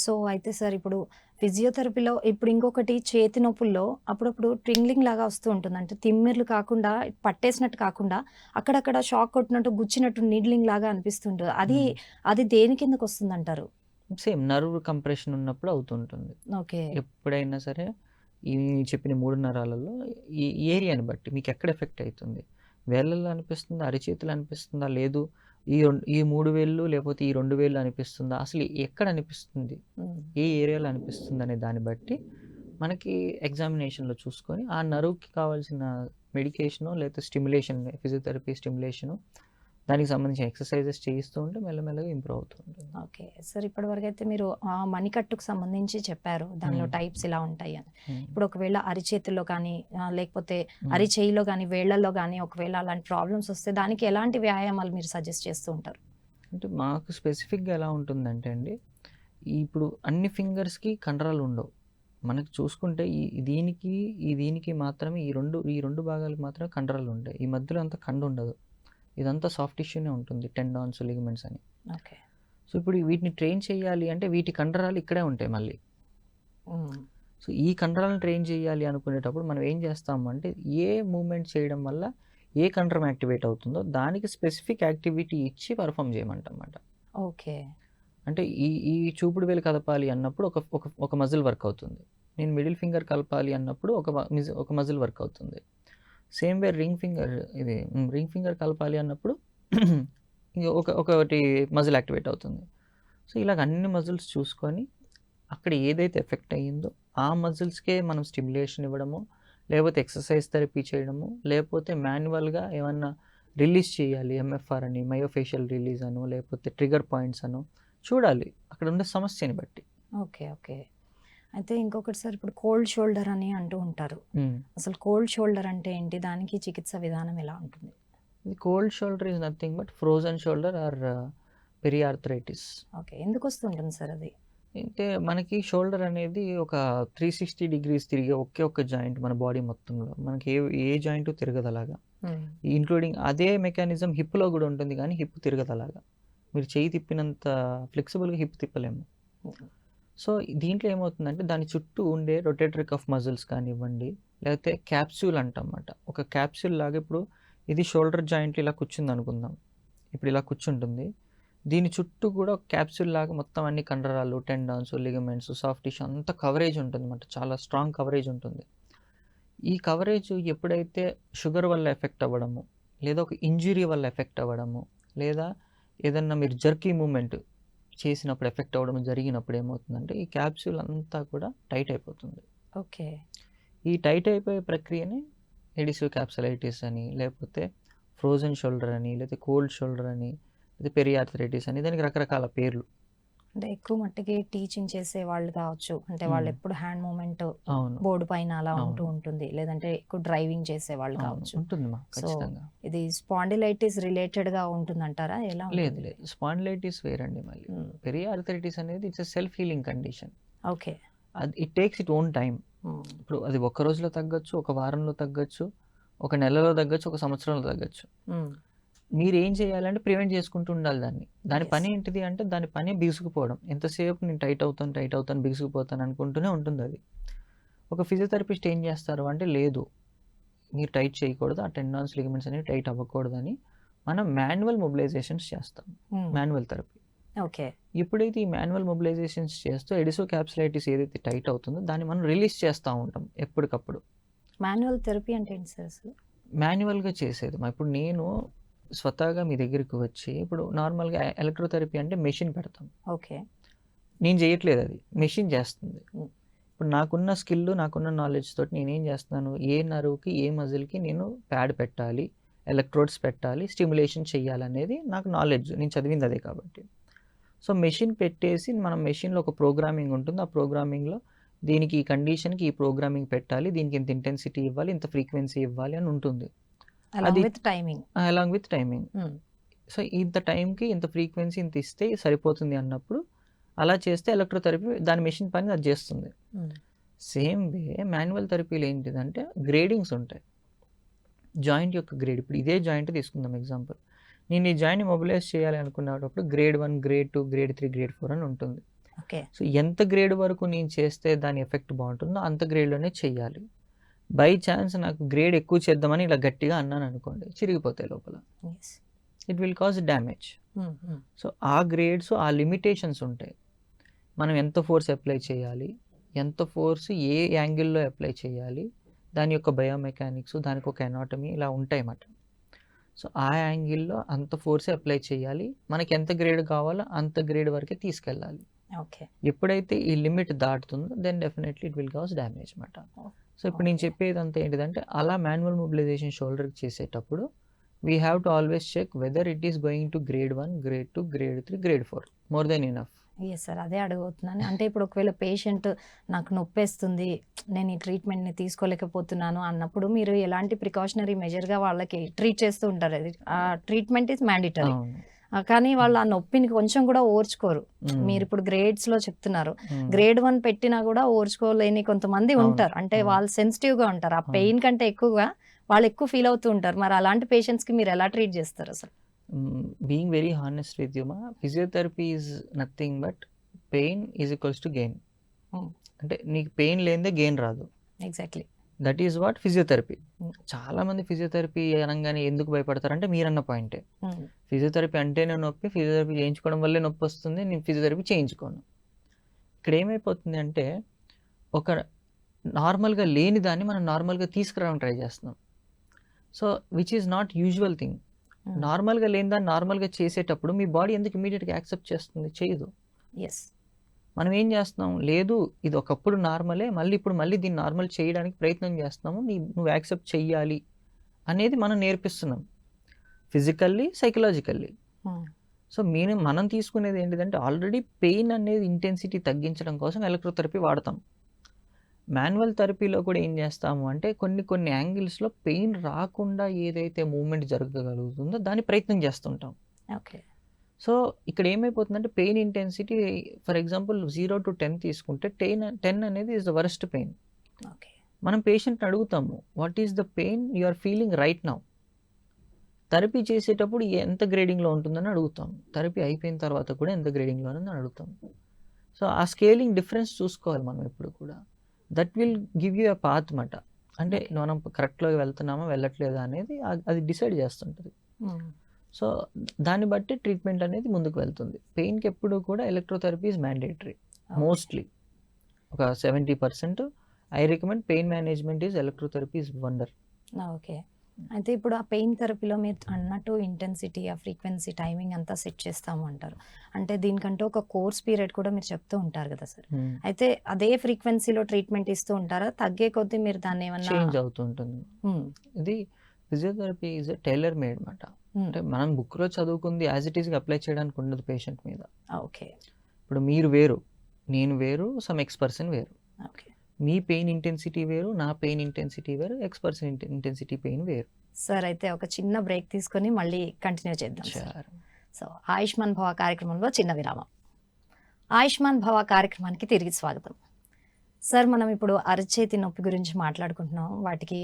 సో అయితే సార్ ఇప్పుడు ఫిజియోథెరపీలో ఇప్పుడు ఇంకొకటి చేతి నొప్పుల్లో అప్పుడప్పుడు ట్రింగ్లింగ్ లాగా వస్తూ ఉంటుంది. అంటే తిమ్మిర్లు కాకుండా పట్టేసినట్టు కాకుండా అక్కడక్కడ షాక్ కొట్టినట్టు గుచ్చినట్టు నీడ్లింగ్ లాగా అనిపిస్తుంటుంది. అది దేని కిందకు వస్తుంది అంటారు? సేమ్ నర్వ్ కంప్రెషన్ ఉన్నప్పుడు అవుతుంటుంది. ఓకే. ఎప్పుడైనా సరే ఈ చెప్పిన 3 నరాలలో ఈ ఏరియాని బట్టి మీకు ఎక్కడ ఎఫెక్ట్ అవుతుంది, వేళ్ళల్లో అనిపిస్తుందా, అరిచేతులు అనిపిస్తుందా, లేదు ఈ 3 వేళ్ళు లేకపోతే ఈ 2 వేళ్ళు అనిపిస్తుందా, అసలు ఎక్కడ అనిపిస్తుంది, ఏ ఏరియాలో అనిపిస్తుంది అనే దాన్ని బట్టి మనకి ఎగ్జామినేషన్లో చూసుకొని ఆ నర్వ్కి కావాల్సిన మెడికేషను లేకపోతే స్టిమ్యులేషన్, ఫిజియోథెరపీ స్టిమ్యులేషను, దానికి సంబంధించిన ఎక్సర్సైజెస్ చేయిస్తూ ఉంటే మెల్లమెల్లగా ఇంప్రూవ్ అవుతూ ఉంటుంది. ఓకే సార్, ఇప్పటివరకు అయితే మీరు మణికట్టుకు సంబంధించి చెప్పారు, దానిలో టైప్స్ ఇలా ఉంటాయి అని. ఇప్పుడు ఒకవేళ అరిచేతుల్లో కానీ లేకపోతే అరిచేయిలో కానీ వేళ్లలో కానీ ఒకవేళ అలాంటి ప్రాబ్లమ్స్ వస్తే దానికి ఎలాంటి వ్యాయామాలు మీరు సజెస్ట్ చేస్తూ ఉంటారు? అంటే మాకు స్పెసిఫిక్గా ఎలా ఉంటుందంటే అండి, ఇప్పుడు అన్ని ఫింగర్స్కి కండరాలు ఉండవు. మనకి చూసుకుంటే దీనికి మాత్రమే ఈ రెండు భాగాలకు మాత్రమే కండరాలు ఉంటాయి. ఈ మధ్యలో అంతా కండ ఉండదు, ఇదంతా సాఫ్ట్ టిష్యూనే ఉంటుంది, టెండాన్స్, లిగమెంట్స్ అని. ఓకే. సో ఇప్పుడు వీటిని ట్రైన్ చేయాలి అంటే వీటి కండరాలు ఇక్కడే ఉంటాయి మళ్ళీ. సో ఈ కండరాలను ట్రైన్ చేయాలి అనుకునేటప్పుడు మనం ఏం చేస్తాము అంటే ఏ మూమెంట్ చేయడం వల్ల ఏ కండరం యాక్టివేట్ అవుతుందో దానికి స్పెసిఫిక్ యాక్టివిటీ ఇచ్చి పర్ఫామ్ చేయమంటమాట. ఓకే. అంటే ఈ చూపుడు వేలు కదపాలి అన్నప్పుడు ఒక మజిల్ వర్క్ అవుతుంది, నేను మిడిల్ ఫింగర్ కలపాలి అన్నప్పుడు ఒక మజిల్ వర్క్ అవుతుంది. సేమ్ వే రింగ్ ఫింగర్ కలపాలి అన్నప్పుడు ఒకటి మజిల్ యాక్టివేట్ అవుతుంది. సో ఇలాగ అన్ని మజిల్స్ చూసుకొని అక్కడ ఏదైతే ఎఫెక్ట్ అయ్యిందో ఆ మజిల్స్కే మనం స్టిమ్యులేషన్ ఇవ్వడము, లేకపోతే ఎక్సర్సైజ్ థెరపీ చేయడము, లేకపోతే మాన్యువల్గా ఏమన్నా రిలీజ్ చేయాలి, ఎంఎఫ్ఆర్ అని, మయోఫేషియల్ రిలీజ్ అను, లేకపోతే ట్రిగర్ పాయింట్స్ అను చూడాలి అక్కడ ఉండే సమస్యని బట్టి. ఓకే. ఓకే. అయితే ఇంకొకటి సార్, ఇప్పుడు కోల్డ్ షోల్డర్ అని అంటూ ఉంటారు, అసలు కోల్డ్ షోల్డర్ అంటే ఏంటి, దానికి చికిత్స విధానం ఎలా ఉంటుంది? Cold shoulder is nothing but frozen shoulder or periarthritis. Okay. ఎందుకు వస్తుంటుంది సార్ అది? అంటే మనకి షోల్డర్ అనేది ఒక 360 degrees తిరిగే ఒకే జాయింట్ మన బాడీ మొత్తంలో, మనకి ఏ జాయింట్ తిరగదు అలాగా. ఇంక్లూడింగ్ అదే మెకానిజం హిప్లో కూడా ఉంటుంది, కానీ హిప్ తిరగదు అలాగా. మీరు చేయి తిప్పినంత ఫ్లెక్సిబుల్గా హిప్ తిప్పలేము. సో దీంట్లో ఏమవుతుందంటే దాని చుట్టూ ఉండే రొటేటరీ కఫ్ మజిల్స్ కానివ్వండి, లేకపోతే క్యాప్సూల్ అంటమాట, ఒక క్యాప్సూల్ లాగా. ఇప్పుడు ఇది షోల్డర్ జాయింట్ ఇలా కూర్చుంది అనుకుందాం, ఇప్పుడు ఇలా కూర్చుంటుంది, దీని చుట్టూ కూడా ఒక క్యాప్సూల్ లాగా మొత్తం అన్ని కండరాలు, టెండాన్స్, లిగమెంట్స్, సాఫ్ట్ టిష్యూ అంతా కవరేజ్ ఉంటుంది అన్నమాట, చాలా స్ట్రాంగ్ కవరేజ్ ఉంటుంది. ఈ కవరేజ్ ఎప్పుడైతే షుగర్ వల్ల ఎఫెక్ట్ అవ్వడము, లేదా ఒక ఇంజురీ వల్ల ఎఫెక్ట్ అవ్వడము, లేదా ఏదన్నా మీరు జర్కీ మూమెంట్ చేసినప్పుడు ఎఫెక్ట్ అవ్వడం జరిగినప్పుడు ఏమవుతుందంటే ఈ క్యాప్సూల్ అంతా కూడా టైట్ అయిపోతుంది. ఓకే. ఈ టైట్ అయిపోయే ప్రక్రియని ఎడిసివ్ క్యాప్సులైటిస్ అని, లేకపోతే ఫ్రోజన్ షోల్డర్ అని, లేకపోతే కోల్డ్ షోల్డర్ అని, లేదా పెరియార్థరైటిస్ అని, దానికి రకరకాల పేర్లు. అంటే ఎక్కువ మట్టికి టీచింగ్ చేసే వాళ్ళు కావచ్చు, అంటే వాళ్ళు ఎప్పుడు హ్యాండ్ మూమెంట్ అవును బోర్డు పైన అలా ఉంటూ ఉంటుంది, లేదంటే ఎక్కువ డ్రైవింగ్ చేసే వాళ్ళు కావచ్చు. ఉంటుంది సో ఖచ్చితంగా. ఇది స్పాండిలైటిస్ రిలేటెడ్ గా ఉంటుందంటారా? ఎలా? లేదు, స్పాండిలైటిస్ వేరండి. మళ్ళీ పెరియార్థరైటిస్ అనేది it's self healing condition. Okay. It takes it own time. ఇప్పుడు అది ఒక రోజులో తగ్గచ్చు, ఒక వారంలో తగ్గచ్చు, ఒక నెలలో తగ్గచ్చు, ఒక సంవత్సరంలో తగ్గచ్చు. మీరు ఏం చేయాలంటే ప్రివెంట్ చేసుకుంటూ ఉండాలి దాన్ని. దాని పని ఏంటిది అంటే దాని పని బిగుసుకుపోవడం. ఎంతసేపు నేను టైట్ అవుతాను బిగుసుకుపోతాను అనుకుంటూనే ఉంటుంది అది. ఒక ఫిజియోథెరపిస్ట్ ఏం చేస్తారు అంటే లేదు, మీరు టైట్ చేయకూడదు, ఆ టెండాన్స్, లిగమెంట్స్ అనేవి టైట్ అవ్వకూడదని మనం మాన్యువల్ మొబిలైజేషన్స్ చేస్తాం, మాన్యువల్ థెరపీ. ఓకే. ఎప్పుడైతే ఈ మాన్యువల్ మొబిలైజేషన్స్ చేస్తూ ఎడిసో క్యాప్సులైటిస్ ఏదైతే టైట్ అవుతుందో దాన్ని మనం రిలీజ్ చేస్తూ ఉంటాం ఎప్పటికప్పుడు. మాన్యువల్ థెరపీ అంటే ఏంటి సార్ అసలు? మాన్యువల్గా చేసేది ఇప్పుడు నేను స్వతహాగా మీ దగ్గరికి వచ్చి ఇప్పుడు నార్మల్గా ఎలక్ట్రోథెరపీ అంటే మెషిన్ పెడతాం. ఓకే. నేను చేయట్లేదు, అది మెషిన్ చేస్తుంది. Mm. ఇప్పుడు నాకున్న స్కిల్, నాకున్న నాలెడ్జ్ తోటి నేనేం చేస్తున్నాను, ఏ నరువుకి ఏ మజిల్కి నేను ప్యాడ్ పెట్టాలి, ఎలక్ట్రోడ్స్ పెట్టాలి, స్టిమ్యులేషన్ చేయాలనేది నాకు నాలెడ్జ్, నేను చదివింది అదే కాబట్టి. సో మెషిన్ పెట్టేసి మనం మెషిన్లో ఒక ప్రోగ్రామింగ్ ఉంటుంది, ఆ ప్రోగ్రామింగ్లో దీనికి ఈ కండిషన్కి ఈ ప్రోగ్రామింగ్ పెట్టాలి, దీనికి ఇంత ఇంటెన్సిటీ ఇవ్వాలి, ఇంత ఫ్రీక్వెన్సీ ఇవ్వాలి అని ఉంటుంది. Along with timing. Along with timing. So ఇంత టైంకి ఇంత ఫ్రీక్వెన్సీ ఇంత ఇస్తే సరిపోతుంది అన్నప్పుడు అలా చేస్తే ఎలక్ట్రోథెరపీ దాని మెషిన్ పని అది చేస్తుంది. సేమ్ వే మాన్యువల్ థెరపీలో ఏంటిదంటే గ్రేడింగ్స్ ఉంటాయి. జాయింట్ యొక్క గ్రేడ్, ఇప్పుడు ఇదే జాయింట్ తీసుకుందాం ఎగ్జాంపుల్, నేను ఈ జాయింట్ని మొబిలైజ్ చేయాలి అనుకున్నప్పుడు గ్రేడ్ 1, గ్రేడ్ 2, గ్రేడ్ 3, గ్రేడ్ 4 అని ఉంటుంది. ఓకే. సో ఎంత గ్రేడ్ వరకు నేను చేస్తే దాని ఎఫెక్ట్ బాగుంటుందో అంత గ్రేడ్లోనే చెయ్యాలి. బై ఛాన్స్ నాకు గ్రేడ్ ఎక్కువ చేద్దామని ఇలా గట్టిగా అన్నాను అనుకోండి, చిరిగిపోతాయి లోపల, it will cause damage. So ఆ గ్రేడ్స్, ఆ లిమిటేషన్స్ ఉంటాయి. మనం ఎంత ఫోర్స్ అప్లై చేయాలి, ఎంత ఫోర్స్ ఏ యాంగిల్లో అప్లై చేయాలి, దాని యొక్క బయోమెకానిక్స్, దానికి ఒక ఎనాటమీ ఇలా ఉంటాయి అన్నమాట. సో ఆ యాంగిల్లో అంత ఫోర్సే అప్లై చేయాలి, మనకి ఎంత గ్రేడ్ కావాలో అంత గ్రేడ్ వరకే తీసుకెళ్ళాలి. ఓకే. ఎప్పుడైతే ఈ లిమిట్ దాటుతుందో then definitely it will cause damage అన్నమాట. సో ఇప్పుడు నేను చెప్పేది అంతా ఏంటిదంటే అలా మాన్యువల్ మొబిలైజేషన్ షోల్డర్కి చేసేటప్పుడు we have to always check whether it is going to grade 1, grade 2, grade 3, grade 4 more than enough. Yes sir, అదే అడుగుతున్నాను. అంటే ఇప్పుడు ఒకవేళ పేషెంట్ నాకు నొప్పేస్తుంది, నేను ఈ ట్రీట్మెంట్ని తీసుకోలేకపోతున్నాను అన్నప్పుడు మీరు ఎలాంటి ప్రికాషనరీ మెజర్గా వాళ్ళకి ట్రీట్ చేస్తూ ఉంటారు? అది ఆ ట్రీట్మెంట్ ఈజ్ మ్యాండేటరీ, కానీ వాళ్ళు ఆ నొప్పిని కొంచెం కూడా ఓర్చుకోరు. మీరు ఇప్పుడు గ్రేడ్స్లో చెప్తున్నారు, గ్రేడ్ 1 పెట్టినా కూడా ఓర్చుకోలేని కొంతమంది ఉంటారు. అంటే వాళ్ళు సెన్సిటివ్గా ఉంటారు, ఆ పెయిన్ కంటే ఎక్కువగా వాళ్ళు ఎక్కువ ఫీల్ అవుతూ ఉంటారు. మరి అలాంటి పేషెంట్స్కి మీరు ఎలా ట్రీట్ చేస్తారు అసలు? Being very honest with you, physiotherapy is nothing but pain is equals to gain. అంటే నీకు పెయిన్ లేనిదే గెయిన్ రాదు. Exactly, that is what physiotherapy. చాలా మంది ఫిజియోథెరపీ అనగానే ఎందుకు భయపడతారంటే మీరన్న పాయింటే, ఫిజియోథెరపీ అంటేనే నొప్పి, ఫిజియోథెరపీ చేయించుకోవడం వల్లే నొప్పి వస్తుంది, నేను ఫిజియోథెరపీ చేయించుకోను. ఇక్కడ ఏమైపోతుంది అంటే ఒక నార్మల్గా లేని దాన్ని మనం నార్మల్గా తీసుకురావడం ట్రై చేస్తున్నాం. So which is not usual thing. నార్మల్గా లేని దాన్ని నార్మల్గా చేసేటప్పుడు మీ బాడీ ఎందుకు ఇమీడియట్గా యాక్సెప్ట్ చేస్తుంది? చేయదు. ఎస్. మనం ఏం చేస్తున్నాం, లేదు ఇది ఒకప్పుడు నార్మలే, ఇప్పుడు మళ్ళీ దీన్ని నార్మల్ చేయడానికి ప్రయత్నం చేస్తున్నాము, నువ్వు యాక్సెప్ట్ చెయ్యాలి అనేది మనం నేర్పిస్తున్నాం ఫిజికల్లీ, సైకలాజికల్లీ. సో మనం తీసుకునేది ఏంటిదంటే ఆల్రెడీ పెయిన్ అనేది ఇంటెన్సిటీ తగ్గించడం కోసం ఎలక్ట్రోథెరపీ వాడతాం. మాన్యువల్ థెరపీలో కూడా ఏం చేస్తాము అంటే కొన్ని యాంగిల్స్లో పెయిన్ రాకుండా ఏదైతే మూమెంట్ జరగగలుగుతుందో దాన్ని ప్రయత్నం చేస్తుంటాం. ఓకే. సో ఇక్కడ ఏమైపోతుందంటే pain intensity for example 0 to 10 తీసుకుంటే 10 అనేది is the worst pain. Okay. మనం పేషెంట్ని అడుగుతాము, what is the pain you are feeling right now. Therapy చేసేటప్పుడు ఎంత గ్రేడింగ్లో ఉంటుందని అడుగుతాం, థెరపీ అయిపోయిన తర్వాత కూడా ఎంత గ్రేడింగ్లో ఉందని అడుగుతాం. సో ఆ స్కేలింగ్ డిఫరెన్స్ చూసుకోవాలి మనం ఎప్పుడు కూడా. That will give you a path మాట. అంటే మనం కరెక్ట్లో వెళ్తున్నామా వెళ్ళట్లేదా అనేది అది డిసైడ్ చేస్తుంటుంది. సో దాన్ని బట్టి ట్రీట్మెంట్ అనేది ముందుకు వెళ్తుంది. పెయిన్కి ఎప్పుడు కూడా ఎలక్ట్రోథెరపీ ఈజ్ మ్యాండేటరీ మోస్ట్లీ. ఒక 70% I recommend pain management is electrotherapy is wonder. Okay. అయితే ఇప్పుడు ఆ పెయిన్ థెరపీలో మీరు అన్నట్టు ఇంటెన్సిటీ, ఆ ఫ్రీక్వెన్సీ, టైమింగ్ అంతా సెట్ చేస్తాము అంటారు. అంటే దీనికంటే ఒక కోర్స్ పీరియడ్ కూడా మీరు చెప్తూ ఉంటారు కదా సార్. అయితే అదే ఫ్రీక్వెన్సీలో ట్రీట్మెంట్ ఇస్తూ ఉంటారా? తగ్గే కొద్దీ మీరు దాన్ని ఏమన్నా చేంజ్ అవుతూ ఉంటుంది. ఇది ఫిజియోథెరపీ ఈజ్ టైలర్ మేడ్ మాట. అంటే మనం బుక్లో చదువుకుంది యాజ్ ఇట్ ఈస్గా అప్లై చేయడానికి ఉండదు పేషెంట్ మీద. ఓకే. ఇప్పుడు మీరు వేరు, నేను వేరు, సమ్ ఎక్స్‌పర్సన్ వేరు. ఓకే. మీ పెయిన్ ఇంటెన్సిటీ వేరు, నా పెయిన్ ఇంటెన్సిటీ వేరు, ఎక్స్‌పర్సన్ ఇంటెన్సిటీ పెయిన్ వేరు. సార్ అయితే ఒక చిన్న బ్రేక్ తీసుకొని మళ్ళీ కంటిన్యూ చేద్దాం సార్. సో ఆయుష్మాన్ భవ కార్యక్రమంలో చిన్న విరామం. ఆయుష్మాన్ భవ కార్యక్రమానికి తిరిగి స్వాగతం. సార్ మనం ఇప్పుడు అరచేతి నొప్పి గురించి మాట్లాడుకుంటున్నాం, వాటికి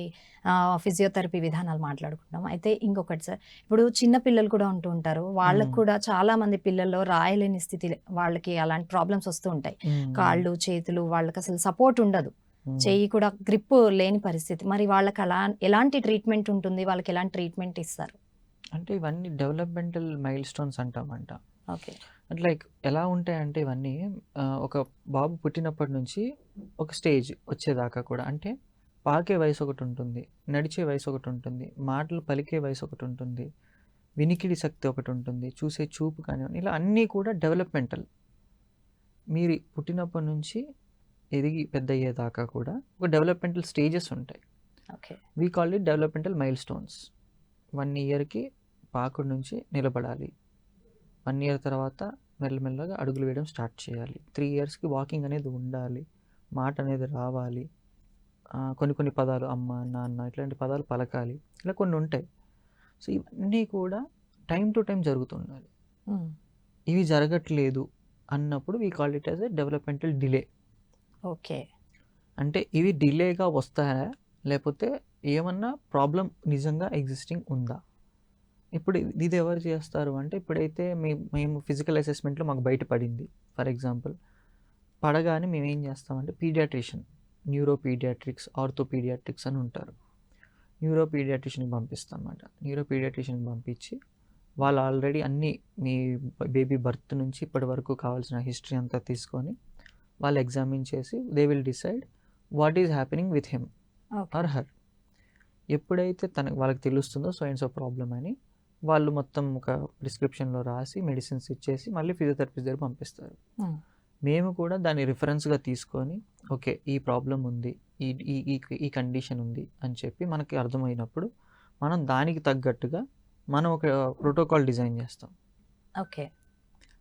ఫిజియోథెరపీ విధానాలు మాట్లాడుకుంటున్నాం. అయితే ఇంకొకటి సార్, ఇప్పుడు చిన్న పిల్లలు కూడా ఉంటూ ఉంటారు, వాళ్ళకు కూడా చాలా మంది పిల్లల్లో రాయలేని స్థితి, వాళ్ళకి అలాంటి ప్రాబ్లమ్స్ వస్తూ ఉంటాయి. కాళ్ళు చేతులు వాళ్ళకి అసలు సపోర్ట్ ఉండదు, చెయ్యి కూడా గ్రిప్ లేని పరిస్థితి. మరి వాళ్ళకి ఎలాంటి ట్రీట్మెంట్ ఉంటుంది, వాళ్ళకి ఎలాంటి ట్రీట్మెంట్ ఇస్తారు? అంటే ఇవన్నీ డెవలప్మెంటల్ మైల్ స్టోన్స్ అంటామంట. ఓకే. లైక్ ఎలా ఉంటాయంటే ఇవన్నీ ఒక బాబు పుట్టినప్పటి నుంచి ఒక స్టేజ్ వచ్చేదాకా కూడా, అంటే పాకే వయసు ఒకటి ఉంటుంది, నడిచే వయసు ఒకటి ఉంటుంది, మాటలు పలికే వయసు ఒకటి ఉంటుంది, వినికిడి శక్తి ఒకటి ఉంటుంది, చూసే చూపు కానివ్వండి, ఇలా అన్నీ కూడా డెవలప్మెంటల్. మీరు పుట్టినప్పటి నుంచి ఎదిగి పెద్ద అయ్యేదాకా కూడా ఒక డెవలప్మెంటల్ స్టేజెస్ ఉంటాయి. Okay. We call it developmental mile stones. 1 ఇయర్కి పాకుడు నుంచి నిలబడాలి, 1 ఇయర్ తర్వాత మెల్లమెల్లగా అడుగులు వేయడం స్టార్ట్ చేయాలి, 3 ఇయర్స్కి వాకింగ్ అనేది ఉండాలి, మాట అనేది రావాలి, కొన్ని పదాలు అమ్మ నాన్న ఇట్లాంటి పదాలు పలకాలి, ఇలా కొన్ని ఉంటాయి. సో ఇవన్నీ కూడా టైం టు టైం జరుగుతుండాలి. ఇవి జరగట్లేదు అన్నప్పుడు we call it as a developmental delay. Okay. అంటే ఇవి డిలేగా వస్తాయా, లేకపోతే ఏమన్నా ప్రాబ్లం నిజంగా ఎగ్జిస్టింగ్ ఉందా? ఇప్పుడు ఇది ఎవరు చేస్తారు అంటే, ఇప్పుడైతే మేము ఫిజికల్ అసెస్మెంట్లో మాకు బయటపడింది, ఫర్ ఎగ్జాంపుల్ పడగానే మేము ఏం చేస్తామంటే paediatrician, neuro paediatrics, ortho paediatrics అని ఉంటారు, న్యూరో పీడియాట్రిషియన్కి పంపిస్తాం అన్నమాట. న్యూరో పీడియాట్రిషియన్కి పంపించి వాళ్ళు ఆల్రెడీ అన్నీ మీ బేబీ బర్త్ నుంచి ఇప్పటి వరకు కావాల్సిన హిస్టరీ అంతా తీసుకొని వాళ్ళు ఎగ్జామిన్ చేసి they will decide what is happening with him or her. ఎప్పుడైతే వాళ్ళకి తెలుస్తుందో సో అండ్ సో ప్రాబ్లమ్ అని, వాళ్ళు మొత్తం ఒక ప్రిస్క్రిప్షన్లో రాసి మెడిసిన్స్ ఇచ్చేసి మళ్ళీ ఫిజియోథెరపిస్ట్ దగ్గర పంపిస్తారు. మేము కూడా దాన్ని రిఫరెన్స్గా తీసుకొని ఓకే ఈ ప్రాబ్లం ఉంది, ఈ ఈ ఈ కండిషన్ ఉంది అని చెప్పి మనకి అర్థమైనప్పుడు మనం దానికి తగ్గట్టుగా మనం ఒక ప్రోటోకాల్ డిజైన్ చేస్తాం. ఓకే.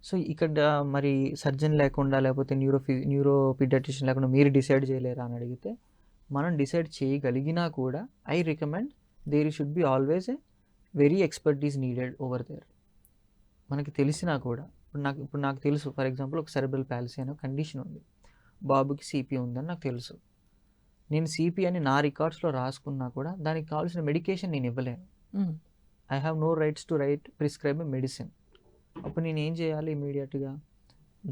సో ఇక్కడ మరి సర్జన్ లేకుండా లేకపోతే న్యూరో పీడియాట్రిషియన్ లేకుండా మీరు డిసైడ్ చేయలేరా అని అడిగితే, మనం డిసైడ్ చేయగలిగినా కూడా I recommend there should be always a very expertise needed over there. మనకి తెలిసినా కూడా ఇప్పుడు నాకు తెలుసు, ఫర్ ఎగ్జాంపుల్ ఒక సెరెబ్రల్ పాలసీ అనే కండిషన్ ఉంది, బాబుకి సిపి ఉందని నాకు తెలుసు. నేను సిపి అని నా రికార్డ్స్లో రాసుకున్నా కూడా దానికి కావాల్సిన మెడికేషన్ నేను ఇవ్వలేను. I have no rights to prescribe a medicine. అప్పుడు నేను ఏం చేయాలి, ఇమీడియట్గా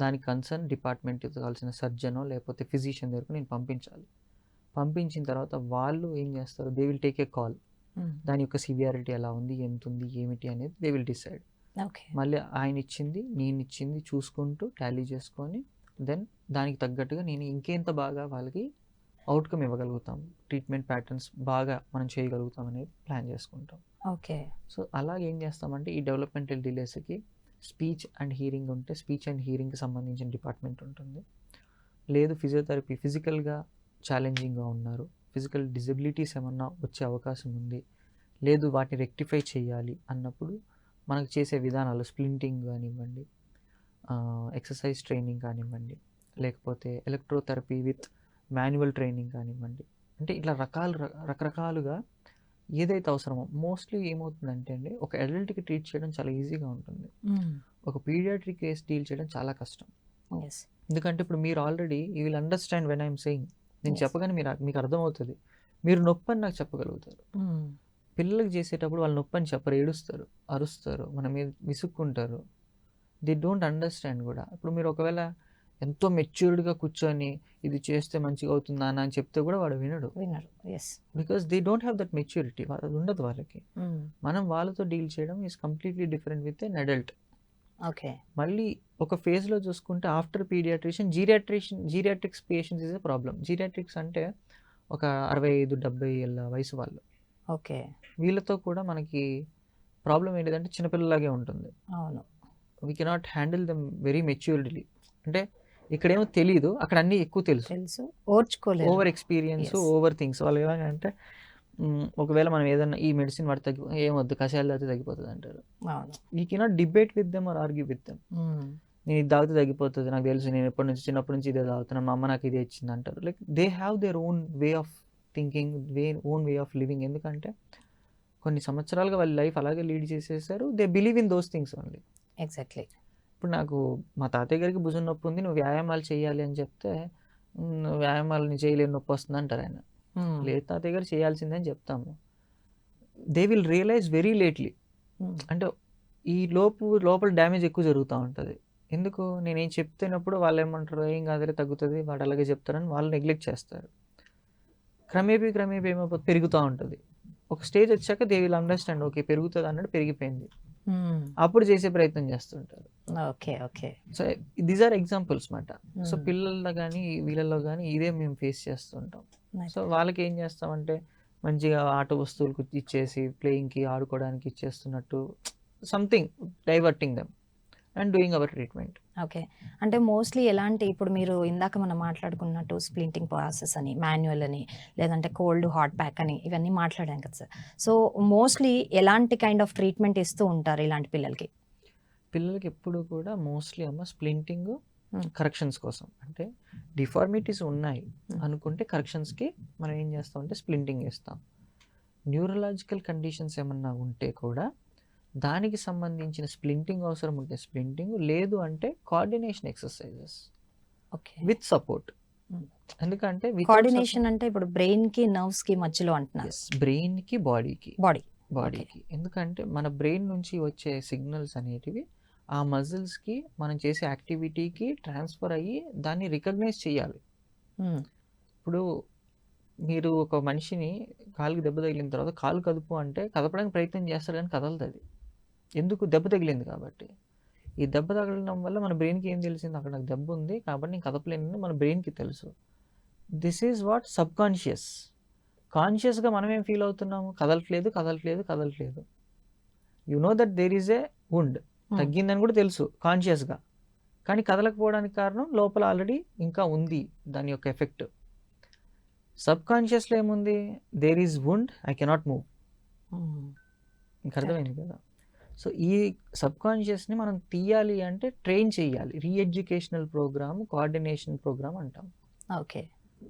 దానికి కన్సర్న్ డిపార్ట్మెంట్ కావాల్సిన సర్జనో లేకపోతే ఫిజిషియన్ దగ్గరకు నేను పంపించాలి. పంపించిన తర్వాత వాళ్ళు ఏం చేస్తారు, they will take a call, దాని యొక్క సివియారిటీ ఎలా ఉంది, ఎంత ఉంది, ఏమిటి అనేది దే విల్ డిసైడ్. మళ్ళీ ఆయన ఇచ్చింది నేను ఇచ్చింది చూసుకుంటూ టాలీ చేసుకొని దెన్ దానికి తగ్గట్టుగా నేను ఇంకెంత బాగా వాళ్ళకి అవుట్కమ్ ఇవ్వగలుగుతాం, ట్రీట్మెంట్ ప్యాటర్న్స్ బాగా మనం చేయగలుగుతాం అనేది ప్లాన్ చేసుకుంటాం. ఓకే. సో అలాగే ఏం చేస్తామంటే ఈ డెవలప్మెంటల్ డిలేస్కి స్పీచ్ అండ్ హీరింగ్ ఉంటే స్పీచ్ అండ్ హీరింగ్కి సంబంధించిన డిపార్ట్మెంట్ ఉంటుంది. లేదు ఫిజియోథెరపీ ఫిజికల్గా ఛాలెంజింగ్గా ఉన్నారు, ఫిజికల్ డిజబిలిటీస్ ఏమన్నా వచ్చే అవకాశం ఉంది, లేదు వాటిని రెక్టిఫై చేయాలి అన్నప్పుడు మనకు చేసే విధానాలు స్ప్లింటింగ్ కానివ్వండి, ఎక్సర్సైజ్ ట్రైనింగ్ కానివ్వండి, లేకపోతే ఎలక్ట్రోథెరపీ విత్ మాన్యువల్ ట్రైనింగ్ కానివ్వండి, అంటే ఇట్లా రకరకాలుగా ఏదైతే అవసరమో. మోస్ట్లీ ఏమవుతుందంటే అండి, ఒక అడల్ట్కి ట్రీట్ చేయడం చాలా ఈజీగా ఉంటుంది, ఒక పీడియాట్రిక్ కేస్ డీల్ చేయడం చాలా కష్టం. ఎందుకంటే ఇప్పుడు మీరు already you will understand when I'm saying, నేను చెప్పగానే మీకు అర్థమవుతుంది, మీరు నొప్పి అని నాకు చెప్పగలుగుతారు. పిల్లలకి చేసేటప్పుడు వాళ్ళు నొప్పి అని చెప్పరు, ఏడుస్తారు, అరుస్తారు, మన మీద విసుక్కుంటారు, దే డోంట్ అండర్స్టాండ్ కూడా. ఇప్పుడు మీరు ఒకవేళ ఎంతో మెచ్యూర్డ్గా కూర్చొని ఇది చేస్తే మంచిగా అవుతుందా అని చెప్తే కూడా వాడు వినడు, because they don't have that maturity, అది ఉండదు వాళ్ళకి. మనం వాళ్ళతో డీల్ చేయడం is completely different with an adult. Okay. మళ్ళీ ఒక ఫేజ్లో చూసుకుంటే after paediatrician geriatrics patients is a problem. Geriatrics అంటే ఒక 65-70 ఏళ్ళ వయసు వాళ్ళు. ఓకే. వీళ్ళతో కూడా మనకి ప్రాబ్లం ఏంటిదంటే చిన్నపిల్లలాగే ఉంటుంది. అవును. We cannot handle them very maturedly. అంటే ఇక్కడేమో తెలియదు, అక్కడ అన్నీ ఎక్కువ తెలుసు, ఓర్చుకోలేదు, ఓవర్ ఎక్స్పీరియన్స్, ఓవర్ థింగ్స్. వాళ్ళు ఎలాగంటే ఒకవేళ మనం ఏదన్నా ఈ మెడిసిన్ వాడి ఏమొద్దు కషాయాలు తాగితే తగ్గిపోతుంది అంటారు. You cannot debate with them or argue with them. నేను ఇది తాగితే తగ్గిపోతుంది, నాకు తెలుసు, నేను చిన్నప్పటి నుంచి ఇదే తాగుతున్నాను, మా అమ్మ నాకు ఇదే ఇచ్చింది అంటారు. Like they have their own way of thinking, own way of living. ఎందుకంటే కొన్ని సంవత్సరాలుగా వాళ్ళ లైఫ్ అలాగే లీడ్ చేసేసారు. They believe in those things only. Exactly. ఇప్పుడు నాకు మా తాతయ్య గారికి భుజం నొప్పి ఉంది, నువ్వు వ్యాయామాలు చేయాలి అని చెప్తే వ్యాయామాలు నేను చేయలేని నొప్పి వస్తుంది అంటారు ఆయన. లేదు తాతయ్య గారు చేయాల్సిందే అని చెప్తాము. They will realise very lately. అంటే ఈ లోపల డ్యామేజ్ ఎక్కువ జరుగుతూ ఉంటుంది. ఎందుకు నేనేం చెప్తున్నప్పుడు వాళ్ళు ఏమంటారు, ఏం కాదులే తగ్గుతుంది, వాడు అలాగే చెప్తారని వాళ్ళు నెగ్లెక్ట్ చేస్తారు. క్రమేపీ ఏమైపోతే పెరుగుతూ ఉంటుంది. ఒక స్టేజ్ వచ్చాక దే విల్ అండర్స్టాండ్, ఓకే పెరుగుతుంది అన్నట్టు పెరిగిపోయింది, అప్పుడు చేసే ప్రయత్నం చేస్తుంటారు. Okay okay. So these are examples మాట. సో పిల్లల్లో కానీ వీళ్ళల్లో కానీ ఇదే మేము ఫేస్ చేస్తుంటాం. సో వాళ్ళకి ఏం చేస్తామంటే మంచిగా ఆట వస్తువులకు ఇచ్చేసి ప్లేయింగ్కి ఆడుకోవడానికి ఇచ్చేస్తున్నట్టు something diverting them and doing our treatment. Okay. అంటే మోస్ట్లీ ఎలాంటి, ఇప్పుడు మీరు ఇందాక మనం మాట్లాడుకున్నట్టు స్ప్లింటింగ్ ప్రాసెస్ అని, మాన్యువల్ అని, లేదంటే కోల్డ్ హాట్ ప్యాక్ అని ఇవన్నీ మాట్లాడాం కదా సార్. సో మోస్ట్లీ ఎలాంటి కైండ్ ఆఫ్ ట్రీట్మెంట్ ఇస్తూ ఉంటారు ఇలాంటి పిల్లలకి? పిల్లలకి ఎప్పుడు కూడా మోస్ట్లీ స్ప్లింటింగ్ కరెక్షన్స్ కోసం, అంటే డిఫార్మిటీస్ ఉన్నాయి అనుకుంటే కరెక్షన్స్కి మనం ఏం చేస్తామంటే స్ప్లింటింగ్ వేస్తాం. న్యూరలాజికల్ కండిషన్స్ ఏమన్నా ఉంటే కూడా దానికి సంబంధించిన స్ప్లింటింగ్ అవసరం ఉంటే స్ప్లింటింగ్, లేదు అంటే coordination exercises okay. With support. ఎందుకంటే కోఆర్డినేషన్ అంటే ఇప్పుడు బ్రెయిన్ కి నర్వ్స్ కి మధ్యలో అంటున్నారు. బ్రెయిన్కి బాడీకి. ఎందుకంటే మన బ్రెయిన్ నుంచి వచ్చే సిగ్నల్స్ అనేటివి ఆ మజిల్స్కి మనం చేసే యాక్టివిటీకి ట్రాన్స్ఫర్ అయ్యి దాన్ని రికగ్నైజ్ చేయాలి. ఇప్పుడు మీరు ఒక మనిషిని కాలుకి దెబ్బ తగిలిన తర్వాత కాలు కదుపు అంటే కదపడానికి ప్రయత్నం చేస్తారు కానీ కదలదు అది. ఎందుకు? దెబ్బ తగిలింది కాబట్టి. ఈ దెబ్బ తగలడం వల్ల మన బ్రెయిన్కి ఏం తెలిసింది, అక్కడ నాకు దెబ్బ ఉంది కాబట్టి నేను కదపలేనని మన బ్రెయిన్కి తెలుసు. This is what subconscious. కాన్షియస్గా మనం ఏం ఫీల్ అవుతున్నాము, కదలట్లేదు. You know that there is a wound, తగ్గిందని కూడా తెలుసు కాన్షియస్గా, కానీ కదలకపోవడానికి కారణం లోపల ఆల్రెడీ ఇంకా ఉంది దాని యొక్క ఎఫెక్ట్. సబ్ కాన్షియస్లో ఏముంది, there is wound, I cannot move. ఇంక అర్థమైంది కదా. సో ఈ సబ్ కాన్షియస్ని మనం తీయాలి అంటే ట్రైన్ చేయాలి. రీఎడ్యుకేషనల్ ప్రోగ్రామ్, కోఆర్డినేషన్ ప్రోగ్రామ్ అంటాం. Okay.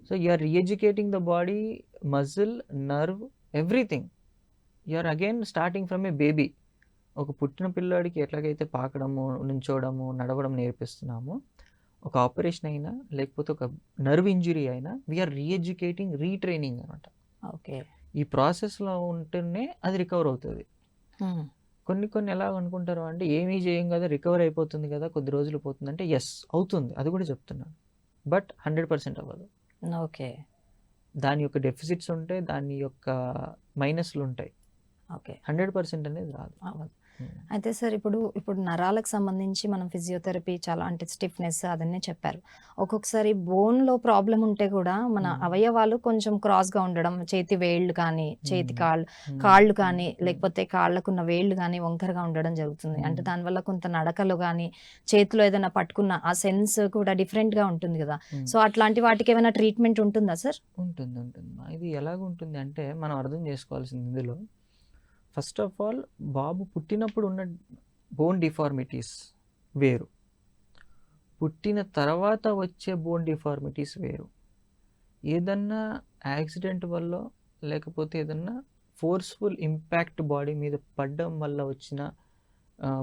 So you are reeducating the body, muscle, nerve, everything. You are again starting from a baby. ఒక పుట్టిన పిల్లాడికి ఎట్లాగైతే పాకడము, నుంచోవడము, నడవడం నేర్పిస్తున్నామో, ఒక ఆపరేషన్ అయినా లేకపోతే ఒక నర్వ్ ఇంజురీ అయినా వీఆర్ రీఎడ్యుకేటింగ్, రీట్రైనింగ్ అనమాట. ఓకే. ఈ ప్రాసెస్లో ఉంటేనే అది రికవర్ అవుతుంది. కొన్ని ఎలా అనుకుంటారు అంటే ఏమీ చేయం కదా, రికవర్ అయిపోతుంది కదా, కొద్ది రోజులు పోతుంది అంటే ఎస్ అవుతుంది, అది కూడా చెప్తున్నాను. బట్ 100% అవ్వదు. ఓకే. దాని యొక్క డెఫిసిట్స్ ఉంటాయి, దాని యొక్క మైనస్లు ఉంటాయి. ఓకే. 100% అనేది రాదు. అయితే సార్ ఇప్పుడు నరాలకు సంబంధించి మనం ఫిజియోథెరపీ చాలా అంటే స్టిఫ్నెస్ అదన్నీ చెప్పారు. ఒక్కొక్కసారి బోన్లో ప్రాబ్లం ఉంటే కూడా మన అవయవాలు కొంచెం క్రాస్గా ఉండడం, చేతి వేళ్ళు కానీ, చేతి కాళ్ళు కానీ, లేకపోతే కాళ్ళకున్న వేళ్ళు కానీ వంకరగా ఉండడం జరుగుతుంది. అంటే దానివల్ల కొంత నడకలు కానీ, చేతిలో ఏదైనా పట్టుకున్న ఆ సెన్స్ కూడా డిఫరెంట్గా ఉంటుంది కదా. సో అట్లాంటి వాటికి ఏమైనా ట్రీట్మెంట్ ఉంటుందా సార్? ఉంటుంది. ఇది ఎలాగుంటుంది అంటే మనం అర్థం చేసుకోవాల్సింది ఇందులో, ఫస్ట్ ఆఫ్ ఆల్ బాబు పుట్టినప్పుడు ఉన్న బోన్ డిఫార్మిటీస్ వేరు, పుట్టిన తర్వాత వచ్చే బోన్ డిఫార్మిటీస్ వేరు. ఏదన్నా యాక్సిడెంట్ వల్ల లేకపోతే ఏదన్నా ఫోర్స్ఫుల్ ఇంపాక్ట్ బాడీ మీద పడడం వల్ల వచ్చిన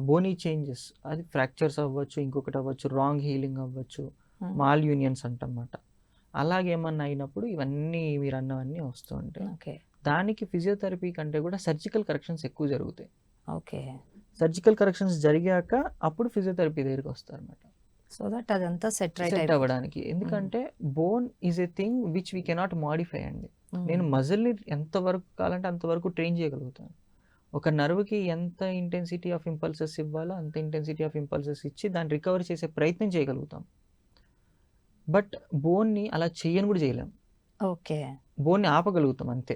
బోనీ చేంజెస్, అది ఫ్రాక్చర్స్ అవ్వచ్చు, ఇంకొకటి అవ్వచ్చు, రాంగ్ హీలింగ్ అవ్వచ్చు, మాల్ యూనియన్స్ అంటమాట. అలాగేమన్నా అయినప్పుడు ఇవన్నీ మీరు అన్నవన్నీ వస్తూ ఉంటాయి. ఓకే. దానికి ఫిజియోథెరపీ కంటే కూడా సర్జికల్ కరెక్షన్స్ ఎక్కువ జరుగుతాయి. ఓకే. సర్జికల్ కరెక్షన్స్ జరిగాక అప్పుడు ఫిజియోథెరపీ దగ్గరికి వస్తారన్నమాట. సో దట్ అదంతా సెట్ అవ్వడానికి. ఎందుకంటే bone is a thing which we cannot modify అండి. నేను మజిల్ని ఎంతవరకు కావాలంటే అంతవరకు ట్రైన్ చేయగలుగుతాను. ఒక నర్వ్కి ఎంత ఇంటెన్సిటీ ఆఫ్ ఇంపల్సెస్ ఇవ్వాలో అంత ఇంటెన్సిటీ ఆఫ్ ఇంపల్సెస్ ఇచ్చి దాన్ని రికవర్ చేసే ప్రయత్నం చేయగలుగుతాం. బట్ బోన్ని అలా చేయని కూడా చేయలేం. ఓకే. బోన్ని ఆపగలుగుతాం అంతే.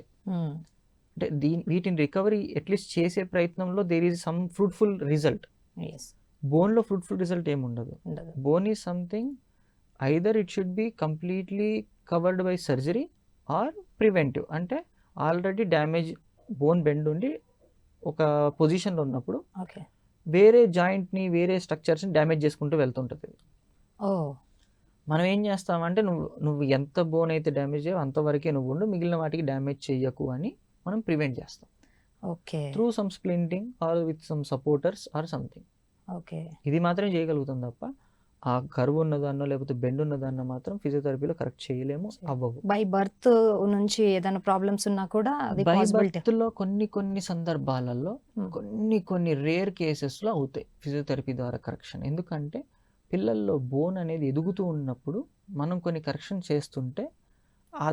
అంటే వీటిని రికవరీ అట్లీస్ట్ చేసే ప్రయత్నంలో there is some fruitful result. బోన్లో ఫ్రూట్ఫుల్ రిజల్ట్ ఏముండదు. Bone is something either it should be completely covered by surgery or preventive. అంటే ఆల్రెడీ డ్యామేజ్ బోన్ బెండ్ ఉండి ఒక పొజిషన్లో ఉన్నప్పుడు వేరే జాయింట్ని, వేరే స్ట్రక్చర్స్ని డ్యామేజ్ చేసుకుంటూ వెళ్తుంటుంది. మనం ఏం చేస్తామంటే నువ్వు ఎంత బోన్ అయితే డ్యామేజ్ చేయవు అంతవరకే నువ్వు ఉండు, మిగిలిన వాటికి డ్యామేజ్ చేయకు అని మనం ప్రివెంట్ చేస్తాం. Okay. Through some splinting or with some supporters or something. Okay. ఇది మాత్రమే చేయగలుగుతాం తప్ప ఆ కరువు ఉన్నదాన్నో లేకపోతే బెండ్ ఉన్నదాన్నో మాత్రం ఫిజియోథెరపీలో కరెక్ట్ చేయలేము, అవ్వవు. బై బర్త్ నుంచి ఏదైనా ప్రాబ్లమ్స్ ఉన్నా కూడా బై బర్త్లో కొన్ని సందర్భాలలో కొన్ని రేర్ కేసెస్లో అవుతాయి ఫిజియోథెరపీ ద్వారా కరెక్షన్. ఎందుకంటే పిల్లల్లో బోన్ అనేది ఎదుగుతూ ఉన్నప్పుడు మనం కొన్ని కరెక్షన్ చేస్తుంటే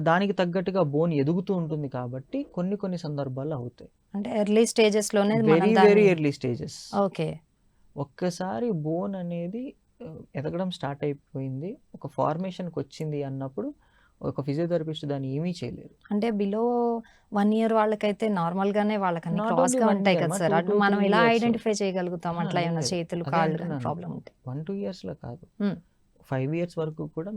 దానికి తగ్గట్టుగా బోన్ ఎదుగుతూ ఉంటుంది కాబట్టి కొన్ని సందర్భాల్లో అవుతాయి. అంటే ఎర్లీ స్టేజెస్ లోనే మనం వెరీ దాన్ని ఎర్లీ స్టేజెస్. ఓకే. ఒక్కసారి బోన్ అనేది ఎదగడం స్టార్ట్ అయిపోయింది, ఒక ఫార్మేషన్కి వచ్చింది అన్నప్పుడు ఒక ఫిజియోథెరపిస్ట్ దాన్ని ఏమీ చేయలేరు. అంటే బిలో 1 year వాళ్ళకైతే నార్మల్ గానే వాళ్ళకన్నీ Not క్రాస్ only గా 1 ఉంటాయి year, కదా మా సార్. 2 అటు to మనం 3 ఎలా years. ఐడెంటిఫై చేయగలుగుతాం అట్లా ఏమైనా లేదు, చేతులు అదే కాళ్ళు కానీ అంటున్నాను. ప్రాబ్లం ఉంటే? 1-2 yearsలో కాదు, Hmm. 5 years వరకు కూడా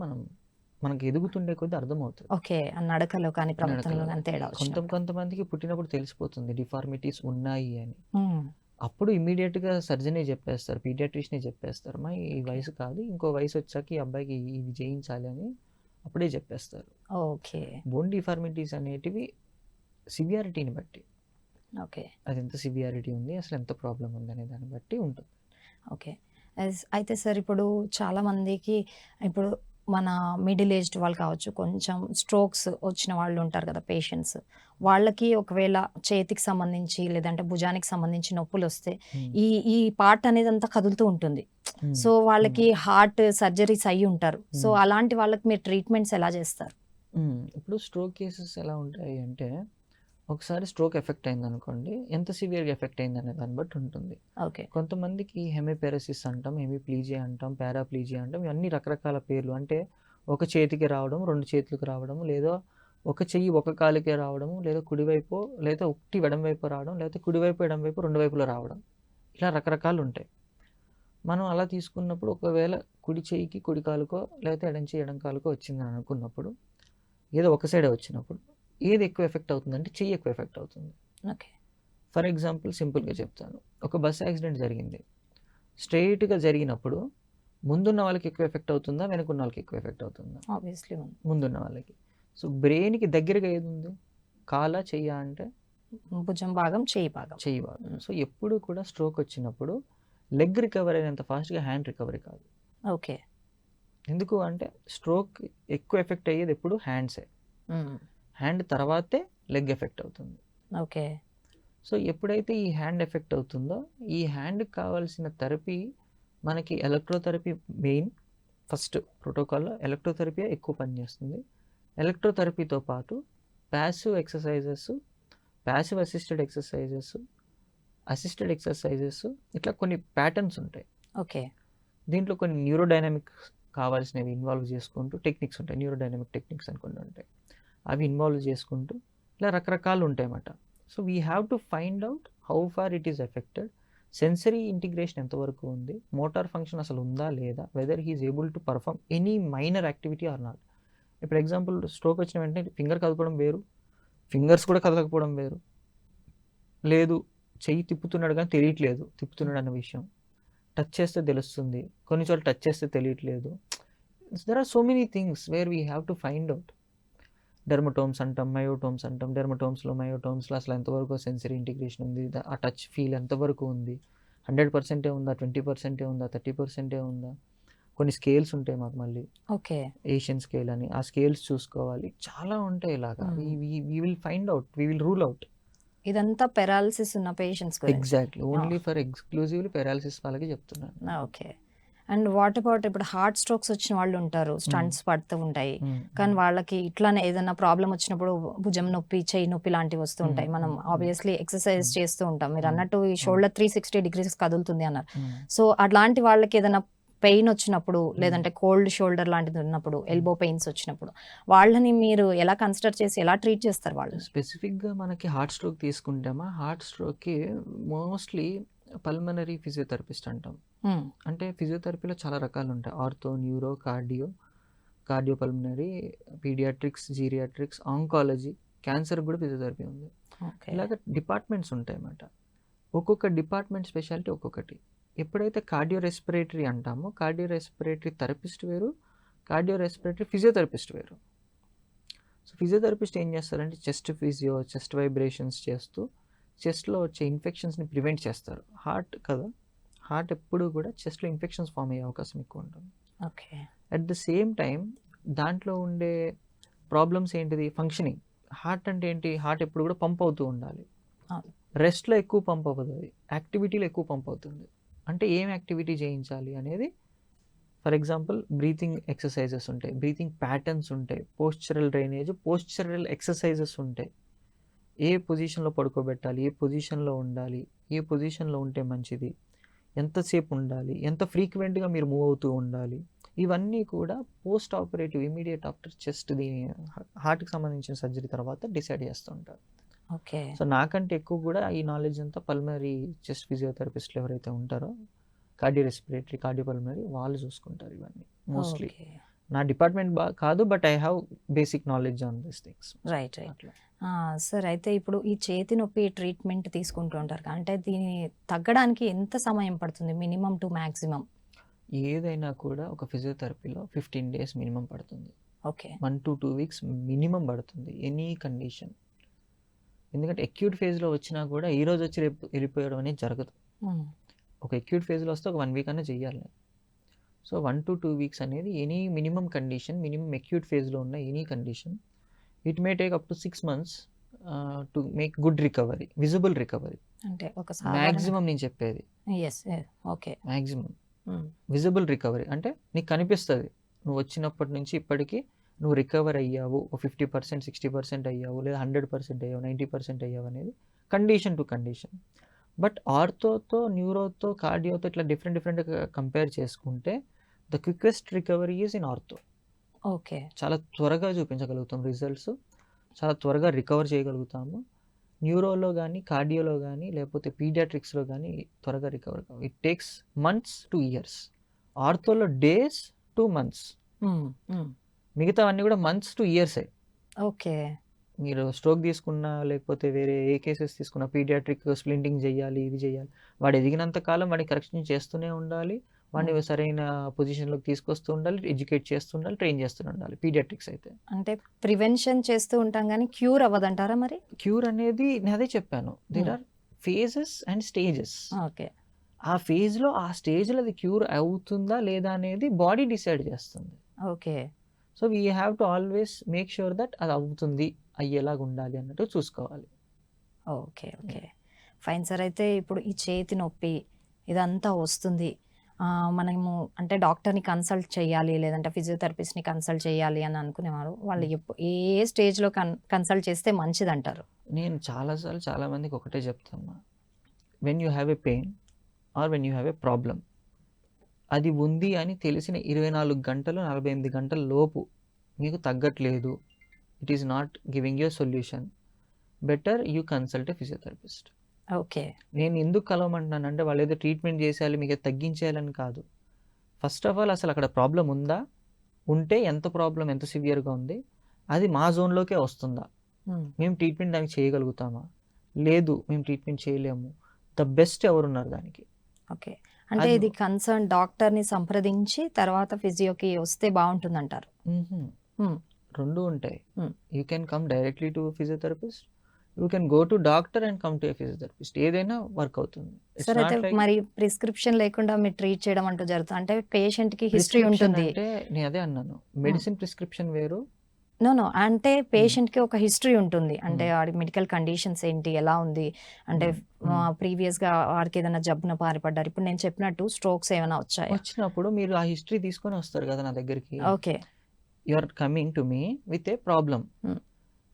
మనకి ఎదుగుతుండే కొద్దీ అర్థమవుతుంది. ఓకే. ఆ నడకలో కానీ ప్రవర్తనలో నడకలో కానీ తేడా వచ్చినప్పుడు. కొంతమందికి పుట్టినప్పుడు తెలిసిపోతుంది డిఫార్మిటీస్ ఉన్నాయి అని. Hmm. అప్పుడు ఇమీడియట్గా సర్జనే చెప్పేస్తారు, పీడియాట్రిషనే చెప్పేస్తారు, మా ఈ వయసు కాదు, ఇంకో వయసు వచ్చాక ఈ అబ్బాయికి ఇవి చేయించాలి అని అప్పుడే చెప్పేస్తారు. ఓకే. బోన్ డిఫార్మిటీస్ అనేటివి సివియారిటీని బట్టి, ఓకే. అది ఎంత సివియారిటీ ఉంది, అసలు ఎంత ప్రాబ్లం ఉంది అనే దాన్ని బట్టి ఉంటుంది. ఓకే. అయితే సార్ ఇప్పుడు చాలా మందికి ఇప్పుడు మన మిడిల్ ఏజ్డ్ వాళ్ళు కావచ్చు, కొంచెం స్ట్రోక్స్ వచ్చిన వాళ్ళు ఉంటారు కదా పేషెంట్స్. వాళ్ళకి ఒకవేళ చేతికి సంబంధించి లేదంటే భుజానికి సంబంధించి నొప్పులు వస్తే ఈ ఈ పార్ట్ అనేది అంతా కదులుతూ ఉంటుంది. సో వాళ్ళకి హార్ట్ సర్జరీస్ అయ్యి ఉంటారు. సో అలాంటి వాళ్ళకి మీరు ట్రీట్మెంట్స్ ఎలా చేస్తారు? ఇప్పుడు స్ట్రోక్ కేసెస్ ఎలా ఉంటాయి అంటే, ఒకసారి స్ట్రోక్ ఎఫెక్ట్ అయింది అనుకోండి, ఎంత సివియర్గా ఎఫెక్ట్ అయింది అనే దాన్ని బట్టి ఉంటుంది. ఓకే. కొంతమందికి హెమిపెరసిస్ అంటాం, హెమిప్లీజియా అంటాం, పారాప్లీజియా అంటాం, ఇవన్నీ రకరకాల పేర్లు. అంటే ఒక చేతికి రావడం, 2 చేతులకు రావడం, లేదా ఒక చెయ్యి ఒక కాలుకే రావడము, లేదా కుడివైపు, లేదా ఒకటి ఎడంవైపు రావడం, లేకపోతే కుడివైపు ఎడంవైపు 2 వైపులో రావడం, ఇలా రకరకాలు ఉంటాయి. మనం అలా తీసుకున్నప్పుడు ఒకవేళ కుడి చెయ్యికి కుడి కాలుకో, లేకపోతే ఎడం చెయ్యి ఎడం కాలుకో వచ్చిందని అనుకున్నప్పుడు, ఏదో ఒక సైడే వచ్చినప్పుడు ఏది ఎక్కువ ఎఫెక్ట్ అవుతుందంటే చెయ్యి ఎక్కువ ఎఫెక్ట్ అవుతుంది. ఓకే. ఫర్ ఎగ్జాంపుల్ సింపుల్గా చెప్తాను, ఒక బస్ యాక్సిడెంట్ జరిగింది, స్ట్రైట్గా జరిగినప్పుడు ముందున్న వాళ్ళకి ఎక్కువ ఎఫెక్ట్ అవుతుందా, వెనుకున్న వాళ్ళకి ఎక్కువ ఎఫెక్ట్ అవుతుందా? ఆబ్వియస్లీ ముందున్న వాళ్ళకి. సో బ్రెయిన్కి దగ్గరగా ఏది ఉంది, కాలా చెయ్యా అంటే భుజం భాగం, చెయ్యి భాగం. చెయ్యి భాగం. సో ఎప్పుడు కూడా స్ట్రోక్ వచ్చినప్పుడు లెగ్ రికవరీ అయినంత ఫాస్ట్గా హ్యాండ్ రికవరీ కాదు. ఓకే. ఎందుకు అంటే స్ట్రోక్ ఎక్కువ ఎఫెక్ట్ అయ్యేది ఎప్పుడు హ్యాండ్సే, హ్యాండ్ తర్వాతే లెగ్ ఎఫెక్ట్ అవుతుంది. ఓకే. సో ఎప్పుడైతే ఈ హ్యాండ్ ఎఫెక్ట్ అవుతుందో, ఈ హ్యాండ్కి కావాల్సిన థెరపీ మనకి ఎలక్ట్రోథెరపీ మెయిన్. ఫస్ట్ ప్రోటోకాల్లో ఎలక్ట్రోథెరపీ ఎక్కువ పనిచేస్తుంది. ఎలక్ట్రోథెరపీతో పాటు passive exercises, passive assisted exercises, ఇట్లా కొన్ని ప్యాటర్న్స్ ఉంటాయి. ఓకే. దీంట్లో కొన్ని న్యూరోడైనమిక్స్ కావాల్సినవి ఇన్వాల్వ్ చేసుకుంటూ టెక్నిక్స్ ఉంటాయి, న్యూరోడైనమిక్ టెక్నిక్స్ అనుకుంటూ ఉంటాయి, అవి ఇన్వాల్వ్ చేసుకుంటూ ఇలా రకరకాలు ఉంటాయి అన్నమాట. So we have to find out how far it is affected, sensory integration ఎంతవరకు ఉంది, మోటార్ ఫంక్షన్ అసలు ఉందా లేదా, whether he is able to perform any minor activity or not. ఇప్పుడు ఎగ్జాంపుల్ స్ట్రోక్ వచ్చిన వెంటనే ఫింగర్ కదపడం వేరు, ఫింగర్స్ కూడా కదలకపోవడం వేరు, లేదు చెయ్యి తిప్పుతున్నాడు కానీ తెలియట్లేదు తిప్పుతున్నాడు అన్న విషయం, టచ్ చేస్తే తెలుస్తుంది, కొన్ని చోట్ల టచ్ చేస్తే తెలియట్లేదు. There are so many things where we have to find out. Dermatomes అంటాం, మయోటోమ్స్ అంటాం, మయోటోమ్స్లో అసలు ఎంతవరకు సెన్సరీ ఇంటిగ్రేషన్ ఉంది, ఆ టచ్ ఫీల్ ఎంతవరకు ఉంది, 100% ఉందా, 20% ఉందా, 30% ఉందా. కొన్ని స్కేల్స్ ఉంటాయి మాకు మళ్ళీ, ఓకే. ఏషియన్ స్కేల్ అని, ఆ స్కేల్స్ చూసుకోవాలి, చాలా ఉంటాయి ఇలాగా. We will find out, we will rule out. ఇదంతా పెరాలసిస్ ఉన్న పేషెంట్స్ గురించి. Exactly, only for exclusively paralysis వాళ్ళకి చెప్తున్నాను. ఓకే. అండ్ వాట్ అబౌట్ ఇప్పుడు హార్ట్ స్ట్రోక్స్ వచ్చిన వాళ్ళు ఉంటారు, స్టంట్స్ పడుతూ ఉంటాయి, కానీ వాళ్ళకి ఇట్లానే ఏదైనా ప్రాబ్లం వచ్చినప్పుడు భుజం నొప్పి, చెయ్యి నొప్పి లాంటివి వస్తూ ఉంటాయి. మనం ఆబ్వియస్లీ ఎక్సర్సైజ్ చేస్తూ ఉంటాం, మీరు అన్నట్టు ఈ షోల్డర్ 360 degrees కదులుతుంది అన్నారు. సో అట్లాంటి వాళ్ళకి ఏదైనా పెయిన్ వచ్చినప్పుడు, లేదంటే కోల్డ్ షోల్డర్ లాంటిది ఉన్నప్పుడు, ఎల్బో పెయిన్స్ వచ్చినప్పుడు వాళ్ళని మీరు ఎలా కన్సిడర్ చేసి ఎలా ట్రీట్ చేస్తారు వాళ్ళు? స్పెసిఫిక్గా మనకి హార్ట్ స్ట్రోక్ తీసుకుంటామా, హార్ట్ స్ట్రోక్కి మోస్ట్లీ పల్మనరీ ఫిజియోథెరపిస్ట్ అంటాం. అంటే ఫిజియోథెరపీలో చాలా రకాలు ఉంటాయి, ortho, neuro, cardio pulmonary, paediatrics, geriatrics, oncology, cancer కూడా ఫిజియోథెరపీ ఉంది. ఇలాగ డిపార్ట్మెంట్స్ ఉంటాయి అన్నమాట. ఒక్కొక్క డిపార్ట్మెంట్ స్పెషాలిటీ ఒక్కొక్కటి. ఎప్పుడైతే కార్డియో రెస్పిరేటరీ అంటామో, కార్డియో రెస్పిరేటరీ థెరపిస్ట్ వేరు, కార్డియో రెస్పిరేటరీ ఫిజియోథెరపిస్ట్ వేరు. సో ఫిజియోథెరపిస్ట్ ఏం చేస్తారంటే చెస్ట్ వైబ్రేషన్స్ చేస్తూ చెస్ట్లో వచ్చే ఇన్ఫెక్షన్స్ని ప్రివెంట్ చేస్తారు. హార్ట్ ఎప్పుడు కూడా చెస్ట్లో ఇన్ఫెక్షన్స్ ఫామ్ అయ్యే అవకాశం ఎక్కువ ఉంటుంది. Okay. At the same time దాంట్లో ఉండే ప్రాబ్లమ్స్ ఏంటిది, ఫంక్షనింగ్. హార్ట్ అంటే ఏంటి, హార్ట్ ఎప్పుడు కూడా పంప్ అవుతూ ఉండాలి. రెస్ట్లో ఎక్కువ పంప్ అవ్వదు, అది యాక్టివిటీలో ఎక్కువ పంప్ అవుతుంది. అంటే ఏం యాక్టివిటీ చేయించాలి అనేది ఫర్ ఎగ్జాంపుల్ బ్రీతింగ్ ఎక్సర్సైజెస్ ఉంటాయి, బ్రీతింగ్ ప్యాటర్న్స్ ఉంటాయి, పోస్చరల్ డ్రైనేజ్, పోస్చరల్ ఎక్సర్సైజెస్ ఉంటాయి. ఏ పొజిషన్లో పడుకోబెట్టాలి, ఏ పొజిషన్లో ఉండాలి, ఏ పొజిషన్లో ఉంటే మంచిది, ఎంతసేపు ఉండాలి, ఎంత ఫ్రీక్వెంట్గా మీరు మూవ్ అవుతూ ఉండాలి, ఇవన్నీ కూడా post operative immediate after chest దీని హార్ట్కి సంబంధించిన సర్జరీ తర్వాత డిసైడ్ చేస్తూ ఉంటారు. ఓకే. సో నాకంటే ఎక్కువ కూడా ఈ నాలెడ్జ్ అంతా పల్మనరీ చెస్ట్ ఫిజియోథెరపిస్ట్లు ఎవరైతే ఉంటారో, కార్డియో రెస్పిరేటరీ, కార్డియో పల్మనరీ, వాళ్ళు చూసుకుంటారు ఇవన్నీ మోస్ట్లీ. ఓకే. నా డిపార్ట్మెంట్ కాదు, but I have basic knowledge on this things. Right. Sir, అయితే ఇప్పుడు ఈ చేతి నొప్పి ట్రీట్మెంట్ తీసుకుంటూ ఉంటారు కదా, అంటే దీన్ని తగ్గడానికి ఎంత సమయం పడుతుంది, మినిమం టు మ్యాక్సిమం? ఏదైనా కూడా ఒక ఫిజియోథెరపీలో 15 days మినిమం పడుతుంది. ఓకే. 1 to 2 weeks మినిమం పడుతుంది, ఎనీ కండిషన్. ఎందుకంటే అక్యూట్ ఫేజ్లో వచ్చినా కూడా ఈ రోజు వచ్చి రేపు వెళ్ళిపోయడం అనేది జరగదు. ఒక అక్యూట్ ఫేజ్లో వస్తే ఒక 1 week అన్నా చెయ్యాలి. సో 1 to 2 weeks అనేది any minimum condition, minimum acute ఫేజ్లో ఉన్న any condition. It may take up to 6 months to make good recovery, visible recovery. అంటే ఒక మ్యాక్సిమం నేను చెప్పేది, ఓకే, మ్యాక్సిమం విజిబుల్ రికవరీ. అంటే నీకు కనిపిస్తుంది నువ్వు వచ్చినప్పటి నుంచి ఇప్పటికీ నువ్వు రికవర్ అయ్యావు, 50%, 60% అయ్యావు, లేదా 100% అయ్యావు, 90% అయ్యావు అనేది కండిషన్ టు కండిషన్. బట్ ఆర్థోతో, న్యూరోతో, కార్డియోతో ఇట్లా డిఫరెంట్గా కంపేర్ చేసుకుంటే the quickest recovery is in ortho. Okay. చాలా త్వరగా చూపించగలుగుతాం రిజల్ట్స్, చాలా త్వరగా రికవర్ చేయగలుగుతాము. న్యూరోలో కానీ, కార్డియోలో కానీ, లేకపోతే పీడియాట్రిక్స్లో కానీ త్వరగా రికవర్ కావు. It takes months to years. ఆర్థోలో డేస్ టు మంత్స్, మిగతావన్నీ కూడా మంత్స్ టు ఇయర్సే. ఓకే. మీరు స్ట్రోక్ తీసుకున్నా, లేకపోతే వేరే ఏ కేసెస్ తీసుకున్నా, పీడియాట్రిక్ స్ప్లింటింగ్ చేయాలి, ఇది చేయాలి, వాడు ఎదిగినంత కాలం వాడిని కరెక్షన్ చేస్తూనే ఉండాలి, వాడిని సరైన పొజిషన్లోకి తీసుకొస్తూ ఉండాలి, ఎడ్యుకేట్ చేస్తూ ఉండాలి, ట్రైన్ చేస్తూ ఉండాలి. పీడియాట్రిక్స్ అయితే అంటే ప్రివెన్షన్ చేస్తూ ఉంటాం కానీ క్యూర్ అవ్వదంటారా మరి? క్యూర్ అనేది నేను అదే చెప్పాను, there are phases and stages. Okay. ఆ ఫేజ్లో, ఆ స్టేజ్లో అది క్యూర్ అవుతుందా లేదా అనేది బాడీ డిసైడ్ చేస్తుంది. Okay. So we have to always make sure that అది అవుతుంది, అయ్యేలాగా ఉండాలి అన్నట్టు చూసుకోవాలి. ఓకే. ఫైన్ సార్, అయితే ఇప్పుడు ఈ చేతి నొప్పి ఇదంతా వస్తుంది, మనము అంటే డాక్టర్ని కన్సల్ట్ చేయాలి, లేదంటే ఫిజియోథెరపిస్ట్ని కన్సల్ట్ చేయాలి అని అనుకునేవారు, వాళ్ళు ఏ స్టేజ్లో కన్సల్ట్ చేస్తే మంచిది అంటారు? నేను చాలాసార్లు చాలామందికి ఒకటే చెప్తాను, when you have a pain or when you have a problem, అది ఉంది అని తెలిసిన 24 గంటలు 48 గంటల లోపు మీకు తగ్గట్లేదు, it is not giving you solution, better you consult a physiotherapist. Okay. నేను ఎందుకు కలవమంటున్నాను అంటే, వాళ్ళు ఏదో ట్రీట్మెంట్ చేసేయాలి, మీకు తగ్గించేయాలని కాదు. ఫస్ట్ ఆఫ్ ఆల్ అసలు అక్కడ ప్రాబ్లం ఉందా, ఉంటే ఎంత ప్రాబ్లం, ఎంత సివియర్గా ఉంది, అది మా జోన్లోకే వస్తుందా, మేము ట్రీట్మెంట్ దానికి చేయగలుగుతామా, లేదు మేము ట్రీట్మెంట్ చేయలేము, ద బెస్ట్ ఎవరున్నారు దానికి. ఓకే. అంటే ఇది కన్సర్న్ డాక్టర్ని సంప్రదించి తర్వాత ఫిజియోకి వస్తే బాగుంటుంది అంటారు? రెండు ఉంటాయి. You can come directly to physiotherapist, you can go to doctor and come to A physiotherapist, ఏదైనా వర్క్ అవుతుంది. సార్, అయితే మరి ప్రిస్క్రిప్షన్ లేకుండా మీరు ట్రీట్ చేయడం అంటూ జరుగుతుంది అంటే పేషెంట్ కి హిస్టరీ ఉంటుంది అంటే, నేను అదే అన్నాను, మెడిసిన్ ప్రిస్క్రిప్షన్ వేరు. నో అంటే పేషెంట్ కి ఒక హిస్టరీ ఉంటుంది, అంటే వాడి మెడికల్ కండిషన్స్ ఏంటి, ఎలా ఉంది, అంటే ప్రీవియస్ గా వాడికి ఏదైనా జబ్బున పారిపడ్డారు, ఇప్పుడు నేను చెప్పినట్టు స్ట్రోక్స్ ఏమైనా వచ్చినప్పుడు మీరు ఆ హిస్టరీ తీసుకొని వస్తారు కదా నా దగ్గరికి. Okay. You are coming to me with a problem.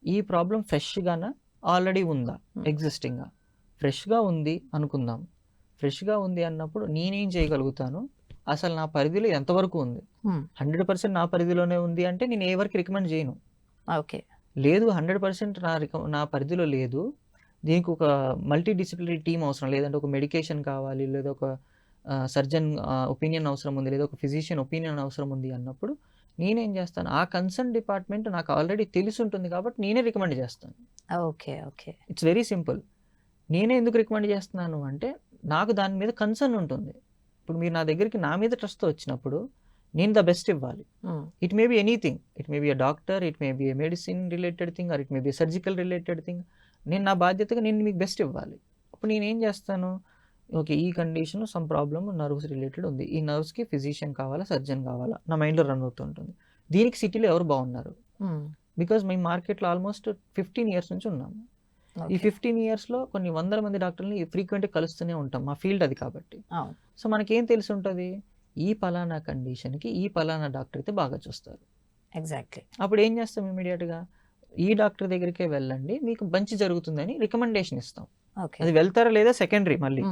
ఈ ప్రాబ్లం ఫ్రెష్ గానా ఆల్రెడీ ఉందా, ఎగ్జిస్టింగ్? ఫ్రెష్గా ఉంది అనుకుందాం. ఫ్రెష్గా ఉంది అన్నప్పుడు నేనేం చేయగలుగుతాను, అసలు నా పరిధిలో ఎంతవరకు ఉంది. 100% నా పరిధిలోనే ఉంది అంటే నేను ఏ వరకు రికమెండ్ చేయను. ఓకే. లేదు 100% నా పరిధిలో లేదు, దీనికి ఒక మల్టీ డిసిప్లినరీ టీమ్ అవసరం, లేదంటే ఒక మెడికేషన్ కావాలి, లేదా ఒక సర్జన్ ఒపీనియన్ అవసరం ఉంది, లేదా ఒక ఫిజిషియన్ ఒపీనియన్ అవసరం ఉంది అన్నప్పుడు నేనేం చేస్తాను, ఆ కన్సర్న్ డిపార్ట్మెంట్ నాకు ఆల్రెడీ తెలిసి ఉంటుంది కాబట్టి నేనే రికమెండ్ చేస్తాను. ఓకే. It's very simple. నేనే ఎందుకు రికమెండ్ చేస్తున్నాను అంటే, నాకు దాని మీద కన్సర్న్ ఉంటుంది. ఇప్పుడు మీరు నా దగ్గరికి నా మీద ట్రస్ట్తో వచ్చినప్పుడు నేను ద బెస్ట్ ఇవ్వాలి. It may be anything, it may be a doctor, it may be a medicine related thing, or it may be surgical related thing. నేను నా బాధ్యతగా నేను మీకు బెస్ట్ ఇవ్వాలి. అప్పుడు నేనేం చేస్తాను, ఓకే ఈ condition some problem nerves related ఉంది, ఈ నర్వ్స్కి ఫిజిషియన్ కావాలా, సర్జన్ కావాలా, నా మైండ్లో రన్ అవుతుంటుంది. దీనికి సిటీలో ఎవరు బాగున్నారు, బికాజ్ మేము మార్కెట్లో ఆల్మోస్ట్ 15 years నుంచి ఉన్నాము. ఈ 15 yearsలో కొన్ని 100 మంది డాక్టర్ని ఫ్రీక్వెంట్గా కలుస్తూనే ఉంటాం, మా ఫీల్డ్ అది కాబట్టి. సో మనకేం తెలిసి ఉంటుంది, ఈ పలానా కండిషన్కి ఈ పలానా డాక్టర్ అయితే బాగా చూస్తారు. ఎగ్జాక్ట్లీ. అప్పుడు ఏం చేస్తాం ఇమీడియట్గా, ఈ డాక్టర్ దగ్గరికే వెళ్ళండి మీకు మంచి జరుగుతుందని రికమెండేషన్ ఇస్తాం. ఓకే. అది వెళ్తారా లేదా సెకండరీ, మళ్ళీ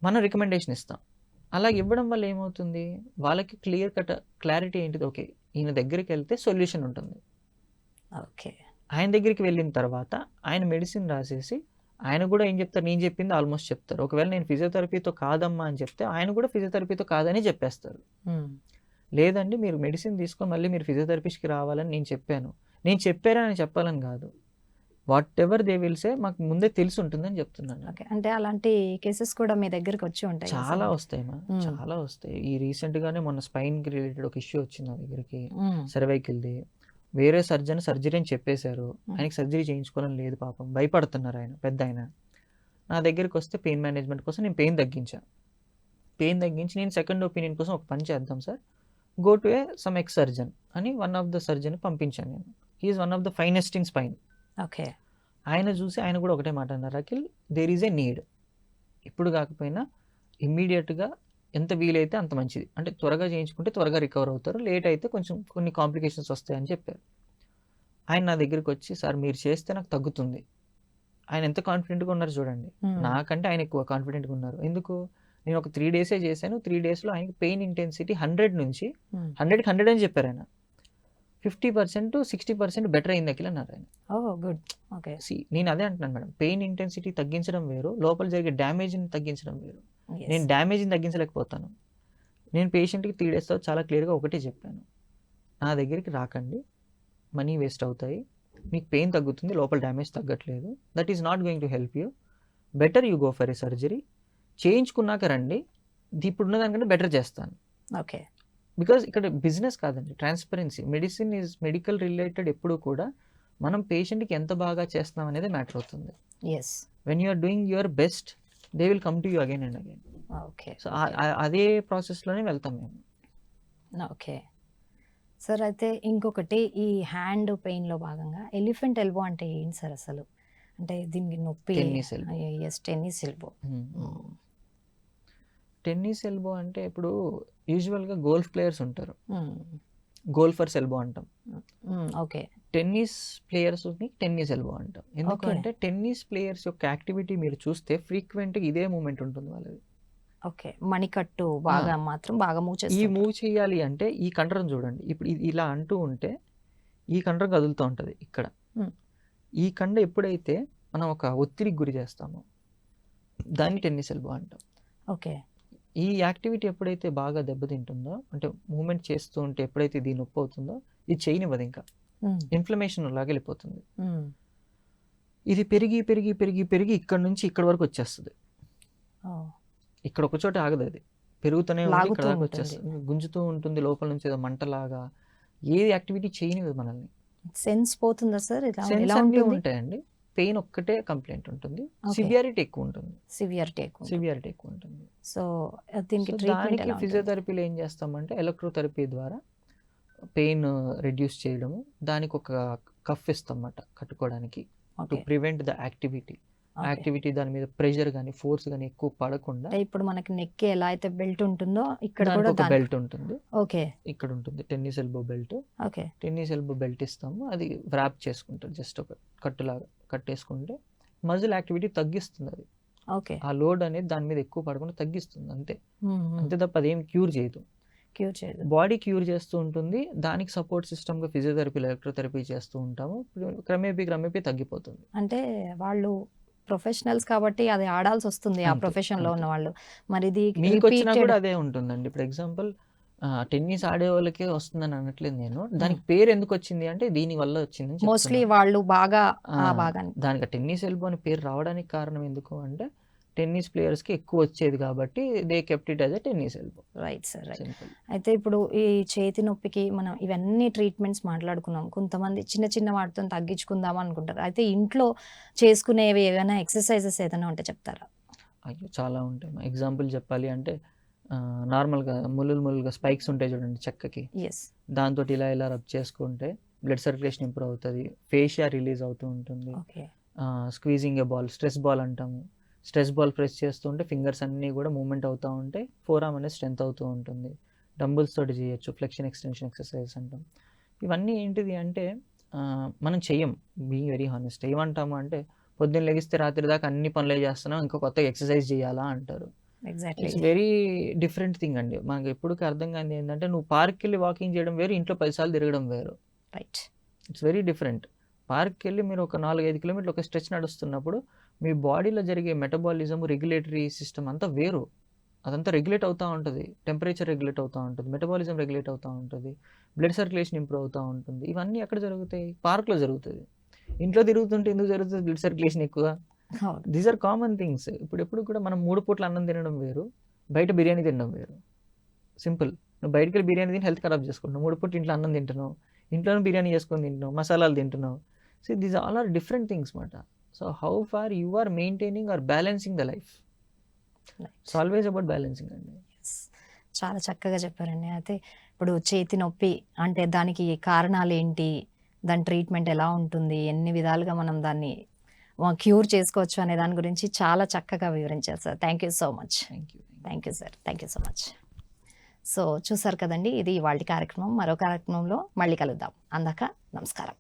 మనం రికమెండేషన్ ఇస్తాం. అలా ఇవ్వడం వల్ల ఏమవుతుంది, వాళ్ళకి క్లియర్ కట్ క్లారిటీ ఏంటిది, ఓకే ఈయన దగ్గరికి వెళ్తే సొల్యూషన్ ఉంటుంది. ఓకే. ఆయన దగ్గరికి వెళ్ళిన తర్వాత ఆయన మెడిసిన్ రాసేసి ఆయన కూడా ఏం చెప్తారు, నేను చెప్పింది ఆల్మోస్ట్ చెప్తారు. ఒకవేళ నేను ఫిజియోథెరపీతో కాదమ్మా అని చెప్తే ఆయన కూడా ఫిజియోథెరపీతో కాదని చెప్పేస్తారు. లేదండి మీరు మెడిసిన్ తీసుకొని మళ్ళీ మీరు ఫిజియోథెరపిస్ట్కి రావాలని నేను చెప్పారని చెప్పాలని కాదు, what ever they will say మాకు ముందే తెలిసి ఉంటుందని చెప్తున్నాను. ఓకే. అంటే అలాంటి కేసెస్ కూడా మీ దగ్గరికి వచ్చి ఉంటాయి? చాలా వస్తాయి మా, చాలా వస్తాయి. ఈ రీసెంట్గానే మొన్న స్పైన్కి రిలేటెడ్ ఒక ఇష్యూ వచ్చింది నా దగ్గరికి, సర్వైకల్ది. వేరే సర్జన్ సర్జరీ అని చెప్పేశారు, ఆయనకి సర్జరీ చేయించుకోవాలని లేదు పాపం, భయపడుతున్నారు ఆయన పెద్ద ఆయన. నా దగ్గరికి వస్తే పెయిన్ మేనేజ్మెంట్ కోసం నేను పెయిన్ తగ్గించి నేను సెకండ్ ఒపీనియన్ కోసం ఒక పని చేద్దాం sir, go to some ex surgeon అని వన్ ఆఫ్ ద సర్జన్ పంపించాను నేను. He is one of the finest in spine. Okay. ఆయన చూసి ఆయన కూడా ఒకటే మాట అన్నారు, Akhil there is a need, ఇప్పుడు కాకపోయినా ఇమ్మీడియట్గా ఎంత వీలైతే అంత మంచిది, అంటే త్వరగా చేయించుకుంటే త్వరగా రికవర్ అవుతారు, లేట్ అయితే కొంచెం కొన్ని కాంప్లికేషన్స్ వస్తాయని చెప్పారు. ఆయన నా దగ్గరికి వచ్చి సార్ మీరు చేస్తే నాకు తగ్గుతుంది, ఆయన ఎంత కాన్ఫిడెంట్గా ఉన్నారు చూడండి, నాకంటే ఆయన ఎక్కువ కాన్ఫిడెంట్గా ఉన్నారు. ఎందుకు, నేను ఒక 3 days చేశాను, 3 daysలో ఆయనకి పెయిన్ ఇంటెన్సిటీ 100 నుంచి 100కి 100 అని చెప్పారు ఆయన. 50% to 60% బెటర్ అయింది అఖిల్ అన్నారు ఆయన. గుడ్. ఓకే. నేను అదే అంటున్నాను మేడం, పెయిన్ ఇంటెన్సిటీ తగ్గించడం వేరు, లోపల జరిగే డ్యామేజ్ని తగ్గించడం వేరు. నేను డ్యామేజ్ని తగ్గించలేకపోతాను. నేను పేషెంట్కి 3 days చాలా క్లియర్గా ఒకటే చెప్పాను, నా దగ్గరికి రాకండి, మనీ వేస్ట్ అవుతాయి, మీకు పెయిన్ తగ్గుతుంది, లోపల డ్యామేజ్ తగ్గట్లేదు, that is not going to help you, better you go for a surgery, చేయించుకున్నాక రండి, ఇప్పుడున్న దానికంటే బెటర్ చేస్తాను. ఓకే. బికాజ్ ఇక్కడ బిజినెస్ కాదండి, transparency. Medicine is medical related, ఎప్పుడు కూడా మనం పేషెంట్కి ఎంత బాగా చేస్తున్నాం అనేది మ్యాటర్ అవుతుంది. When you are doing your best they will come to you again and again. Okay. So అదే ప్రాసెస్లోనే వెళ్తాం మేము. Okay sir. అయితే ఇంకొకటి, ఈ హ్యాండ్ పెయిన్లో భాగంగా ఎలిఫెంట్ ఎల్బో అంటే ఏంటి సార్ అసలు? అంటే దీనికి నొప్పి? Tennis elbow. Tennis elbow. Tennis elbow అంటే ఇప్పుడు యూజువల్గా గోల్ఫ్ ప్లేయర్స్ ఉంటారు, గోల్ఫర్స్ ఎల్బో అంటాం. ఓకే. టెన్నిస్ ప్లేయర్స్ని టెన్నిస్ ఎల్బో అంటాం. ఎందుకంటే టెన్నిస్ ప్లేయర్స్ యొక్క యాక్టివిటీ మీరు చూస్తే ఫ్రీక్వెంట్గా ఇదే మూమెంట్ ఉంటుంది వాళ్ళది. ఓకే. మణికట్టు బాగా మాత్రం బాగా మూవ్ చేస్తారు. ఈ మూవ్ చేయాలి అంటే ఈ కండరం చూడండి, ఇప్పుడు ఇది ఇలా అంటూ ఉంటే ఈ కండరం కదులుతూ ఉంటుంది ఇక్కడ. ఈ కండ ఎప్పుడైతే మనం ఒక ఒత్తిడికి గురి చేస్తామో దాన్ని టెన్నిస్ ఎల్బో అంటాం. ఓకే. ఈ యాక్టివిటీ ఎప్పుడైతే బాగా దెబ్బతింటుందో, అంటే మూమెంట్ చేస్తూ ఉంటే ఎప్పుడైతే ఇది నొప్పి అవుతుందో ఇది చేయనివ్వదు, ఇంకా ఇన్ఫ్లమేషన్ లాగా వెళ్ళిపోతుంది. ఇది పెరిగి పెరిగి పెరిగి పెరిగి ఇక్కడ నుంచి ఇక్కడ వరకు వచ్చేస్తుంది. ఇక్కడ ఒక చోట ఆగదు, అది పెరుగుతూనే ఉంటుంది, ఇక్కడ దాకా వచ్చేస్తుంది, గుంజుతూ ఉంటుంది, లోపల నుంచి ఏదో మంటలాగా. ఏది యాక్టివిటీ చేయనివ్వదు మనల్ని. సెన్స్ పోతుందా సార్? సెన్స్ అన్నీ ఉంటాయండి, పెయిన్ ఒక్కటే కంప్లైంట్ ఉంటుంది, సివియారిటీ ఎక్కువ ఉంటుంది. సివియారిటీ ఎక్కువ ఉంటుంది. సో దానికి ఫిజియోథెరపీలో ఏం చేస్తామంటే ఎలక్ట్రోథెరపీ ద్వారా పెయిన్ రెడ్యూస్ చేయడము, దానికి ఒక కఫ్ ఇస్తాం అన్నమాట కట్టుకోవడానికి, టు ప్రివెంట్ ద యాక్టివిటీ దాని మీద ప్రెషర్ కానీ ఫోర్స్ కానీ ఎక్కువ పడకుండా. ఇప్పుడు మనకి నెక్ ఎలా అయితే బెల్ట్ ఉంటుందో ఇక్కడ కూడా ఒక బెల్ట్ ఉంటుంది. ఓకే. ఇక్కడ ఉంటుంది tennis elbow belt. Okay. Tennis elbow belt ఇస్తాము, అది వ్రాప్ చేసుకుంటారు, జస్ట్ ఒక కట్టులాగా కట్టేసుకుంటే మజిల్ యాక్టివిటీ తగ్గిస్తుంది అది. ఓకే. ఆ లోడ్ అనేది దాని మీద ఎక్కువ పడకుండా తగ్గిస్తుంది, అంతే తప్ప అదేం క్యూర్ చేయదు. బాడీ క్యూర్ చేస్తూ ఉంటుంది, దానికి సపోర్ట్ సిస్టమ్గా ఫిజియోథెరపీ ఎలక్ట్రోథెరపీ చేస్తూ ఉంటాము, క్రమేపీ తగ్గిపోతుంది. అంటే వాళ్ళు ప్రొఫెషనల్స్ కాబట్టి అది ఆడాల్సి వస్తుంది ఆ ప్రొఫెషన్ లో ఉన్న వాళ్ళు. మరి ఇది మీకు వచ్చినా కూడా అదే ఉంటుందండి. ఇప్పుడు ఎగ్జాంపుల్ టెన్నిస్ ఆడే వాళ్ళకే వస్తుందని అనట్లేదు నేను, దానికి పేరు ఎందుకు వచ్చింది అంటే దీని వల్ల వచ్చింది. మోస్ట్లీ వాళ్ళు బాగా దానికి టెన్నిస్ ఎల్బో అని పేరు రావడానికి కారణం ఎందుకు అంటే టెన్నిస్ ప్లేయర్స్కి ఎక్కువ వచ్చేది కాబట్టి they kept it as a tennis elbow. Right sir, right. అయితే ఇప్పుడు ఈ చేతి నొప్పికి మనం ఇవన్నీ ట్రీట్మెంట్స్ మాట్లాడుకున్నాం, కొంతమంది చిన్న చిన్న వాటితో తగ్గించుకుందాం అనుకుంటారు. అయితే ఇంట్లో చేసుకునేవి ఏమైనా ఎక్సర్సైజెస్ ఏదైనా ఉంటే చెప్తారా? అయ్యో చాలా ఉంటాయి. ఎగ్జాంపుల్ చెప్పాలి అంటే నార్మల్గా ములులుగా స్పైక్స్ ఉంటాయి చూడండి చెక్కకి, దాంతో ఇలా రబ్ చేసుకుంటే బ్లడ్ సర్క్యులేషన్ ఇంప్రూవ్ అవుతుంది, ఫేషియా రిలీజ్ అవుతూ ఉంటుంది. స్క్వీజింగ్ ఏ బాల్, స్ట్రెస్ బాల్ అంటాము, స్ట్రెస్ బాల్ ప్రెస్ చేస్తుంటే ఫింగర్స్ అన్నీ కూడా మూవ్మెంట్ అవుతూ ఉంటే ఫోర్ ఆర్మ్ అనేది స్ట్రెంత్ అవుతూ ఉంటుంది. డంబుల్స్ తోటి చేయొచ్చు, ఫ్లెక్షన్ ఎక్స్టెన్షన్ ఎక్సర్సైజ్ అంటాం. ఇవన్నీ ఏంటిది అంటే మనం చెయ్యం. బీయింగ్ వెరీ హానెస్ట్, ఏమంటాము అంటే పొద్దున్న లెగిస్తే రాత్రి దాకా అన్ని పనులే చేస్తున్నాం, ఇంకా కొత్తగా ఎక్సర్సైజ్ చేయాలా అంటారు. Exactly. It's very different thing అండి. మనకు ఎప్పటికీ అర్థం కానిది ఏంటంటే నువ్వు పార్క్కి వెళ్ళి వాకింగ్ చేయడం వేరు, ఇంట్లో 10 సార్లు తిరగడం వేరు. రైట్. It's very different. పార్క్కి వెళ్ళి మీరు ఒక 4-5 కిలోమీటర్లు ఒక స్ట్రెచ్ నడుస్తున్నప్పుడు మీ బాడీలో జరిగే మెటబాలిజం, రెగ్యులేటరీ సిస్టమ్ అంతా వేరు. అదంతా రెగ్యులేట్ అవుతూ ఉంటుంది. టెంపరేచర్ రెగ్యులేట్ అవుతూ ఉంటుంది, మెటబాలిజం రెగ్యులేట్ అవుతూ ఉంటుంది, బ్లడ్ సర్క్యులేషన్ ఇంప్రూవ్ అవుతూ ఉంటుంది. ఇవన్నీ ఎక్కడ జరుగుతాయి? పార్క్లో జరుగుతుంది. ఇంట్లో తిరుగుతుంటే ఎందుకు జరుగుతుంది బ్లడ్ సర్క్యులేషన్ ఎక్కువ? These are common things. ఇప్పుడు ఎప్పుడు కూడా మనం 3 పూట్ల అన్నం తినడం వేరు, బయట బిర్యానీ తినడం వేరు. సింపుల్. నువ్వు బయటకి వెళ్ళి బిర్యానీ తిని హెల్త్ ఖరాబ్ చేసుకుంటున్నావు. 3 పూట్ల ఇంట్లో అన్నం తింటున్నావు, ఇంట్లోనే బిర్యానీ చేసుకొని తింటున్నావు, మసాలాలు తింటున్నావు. So these all are different things మాట. So how far you are maintaining or balancing the life. It's always about balancing అండి. చాలా చక్కగా చెప్పారండి. అయితే ఇప్పుడు చేతి నొప్పి అంటే దానికి కారణాలు ఏంటి, దాని ట్రీట్మెంట్ ఎలా ఉంటుంది, ఎన్ని విధాలుగా మనం దాన్ని క్యూర్ చేసుకోవచ్చు అనే దాని గురించి చాలా చక్కగా వివరించారు sir. Thank you so much. Thank you sir. Thank you so much. So చూసారు కదండి, ఇది ఇవాళ కార్యక్రమం. మరో కార్యక్రమంలో మళ్ళీ కలుద్దాం. అందాక నమస్కారం.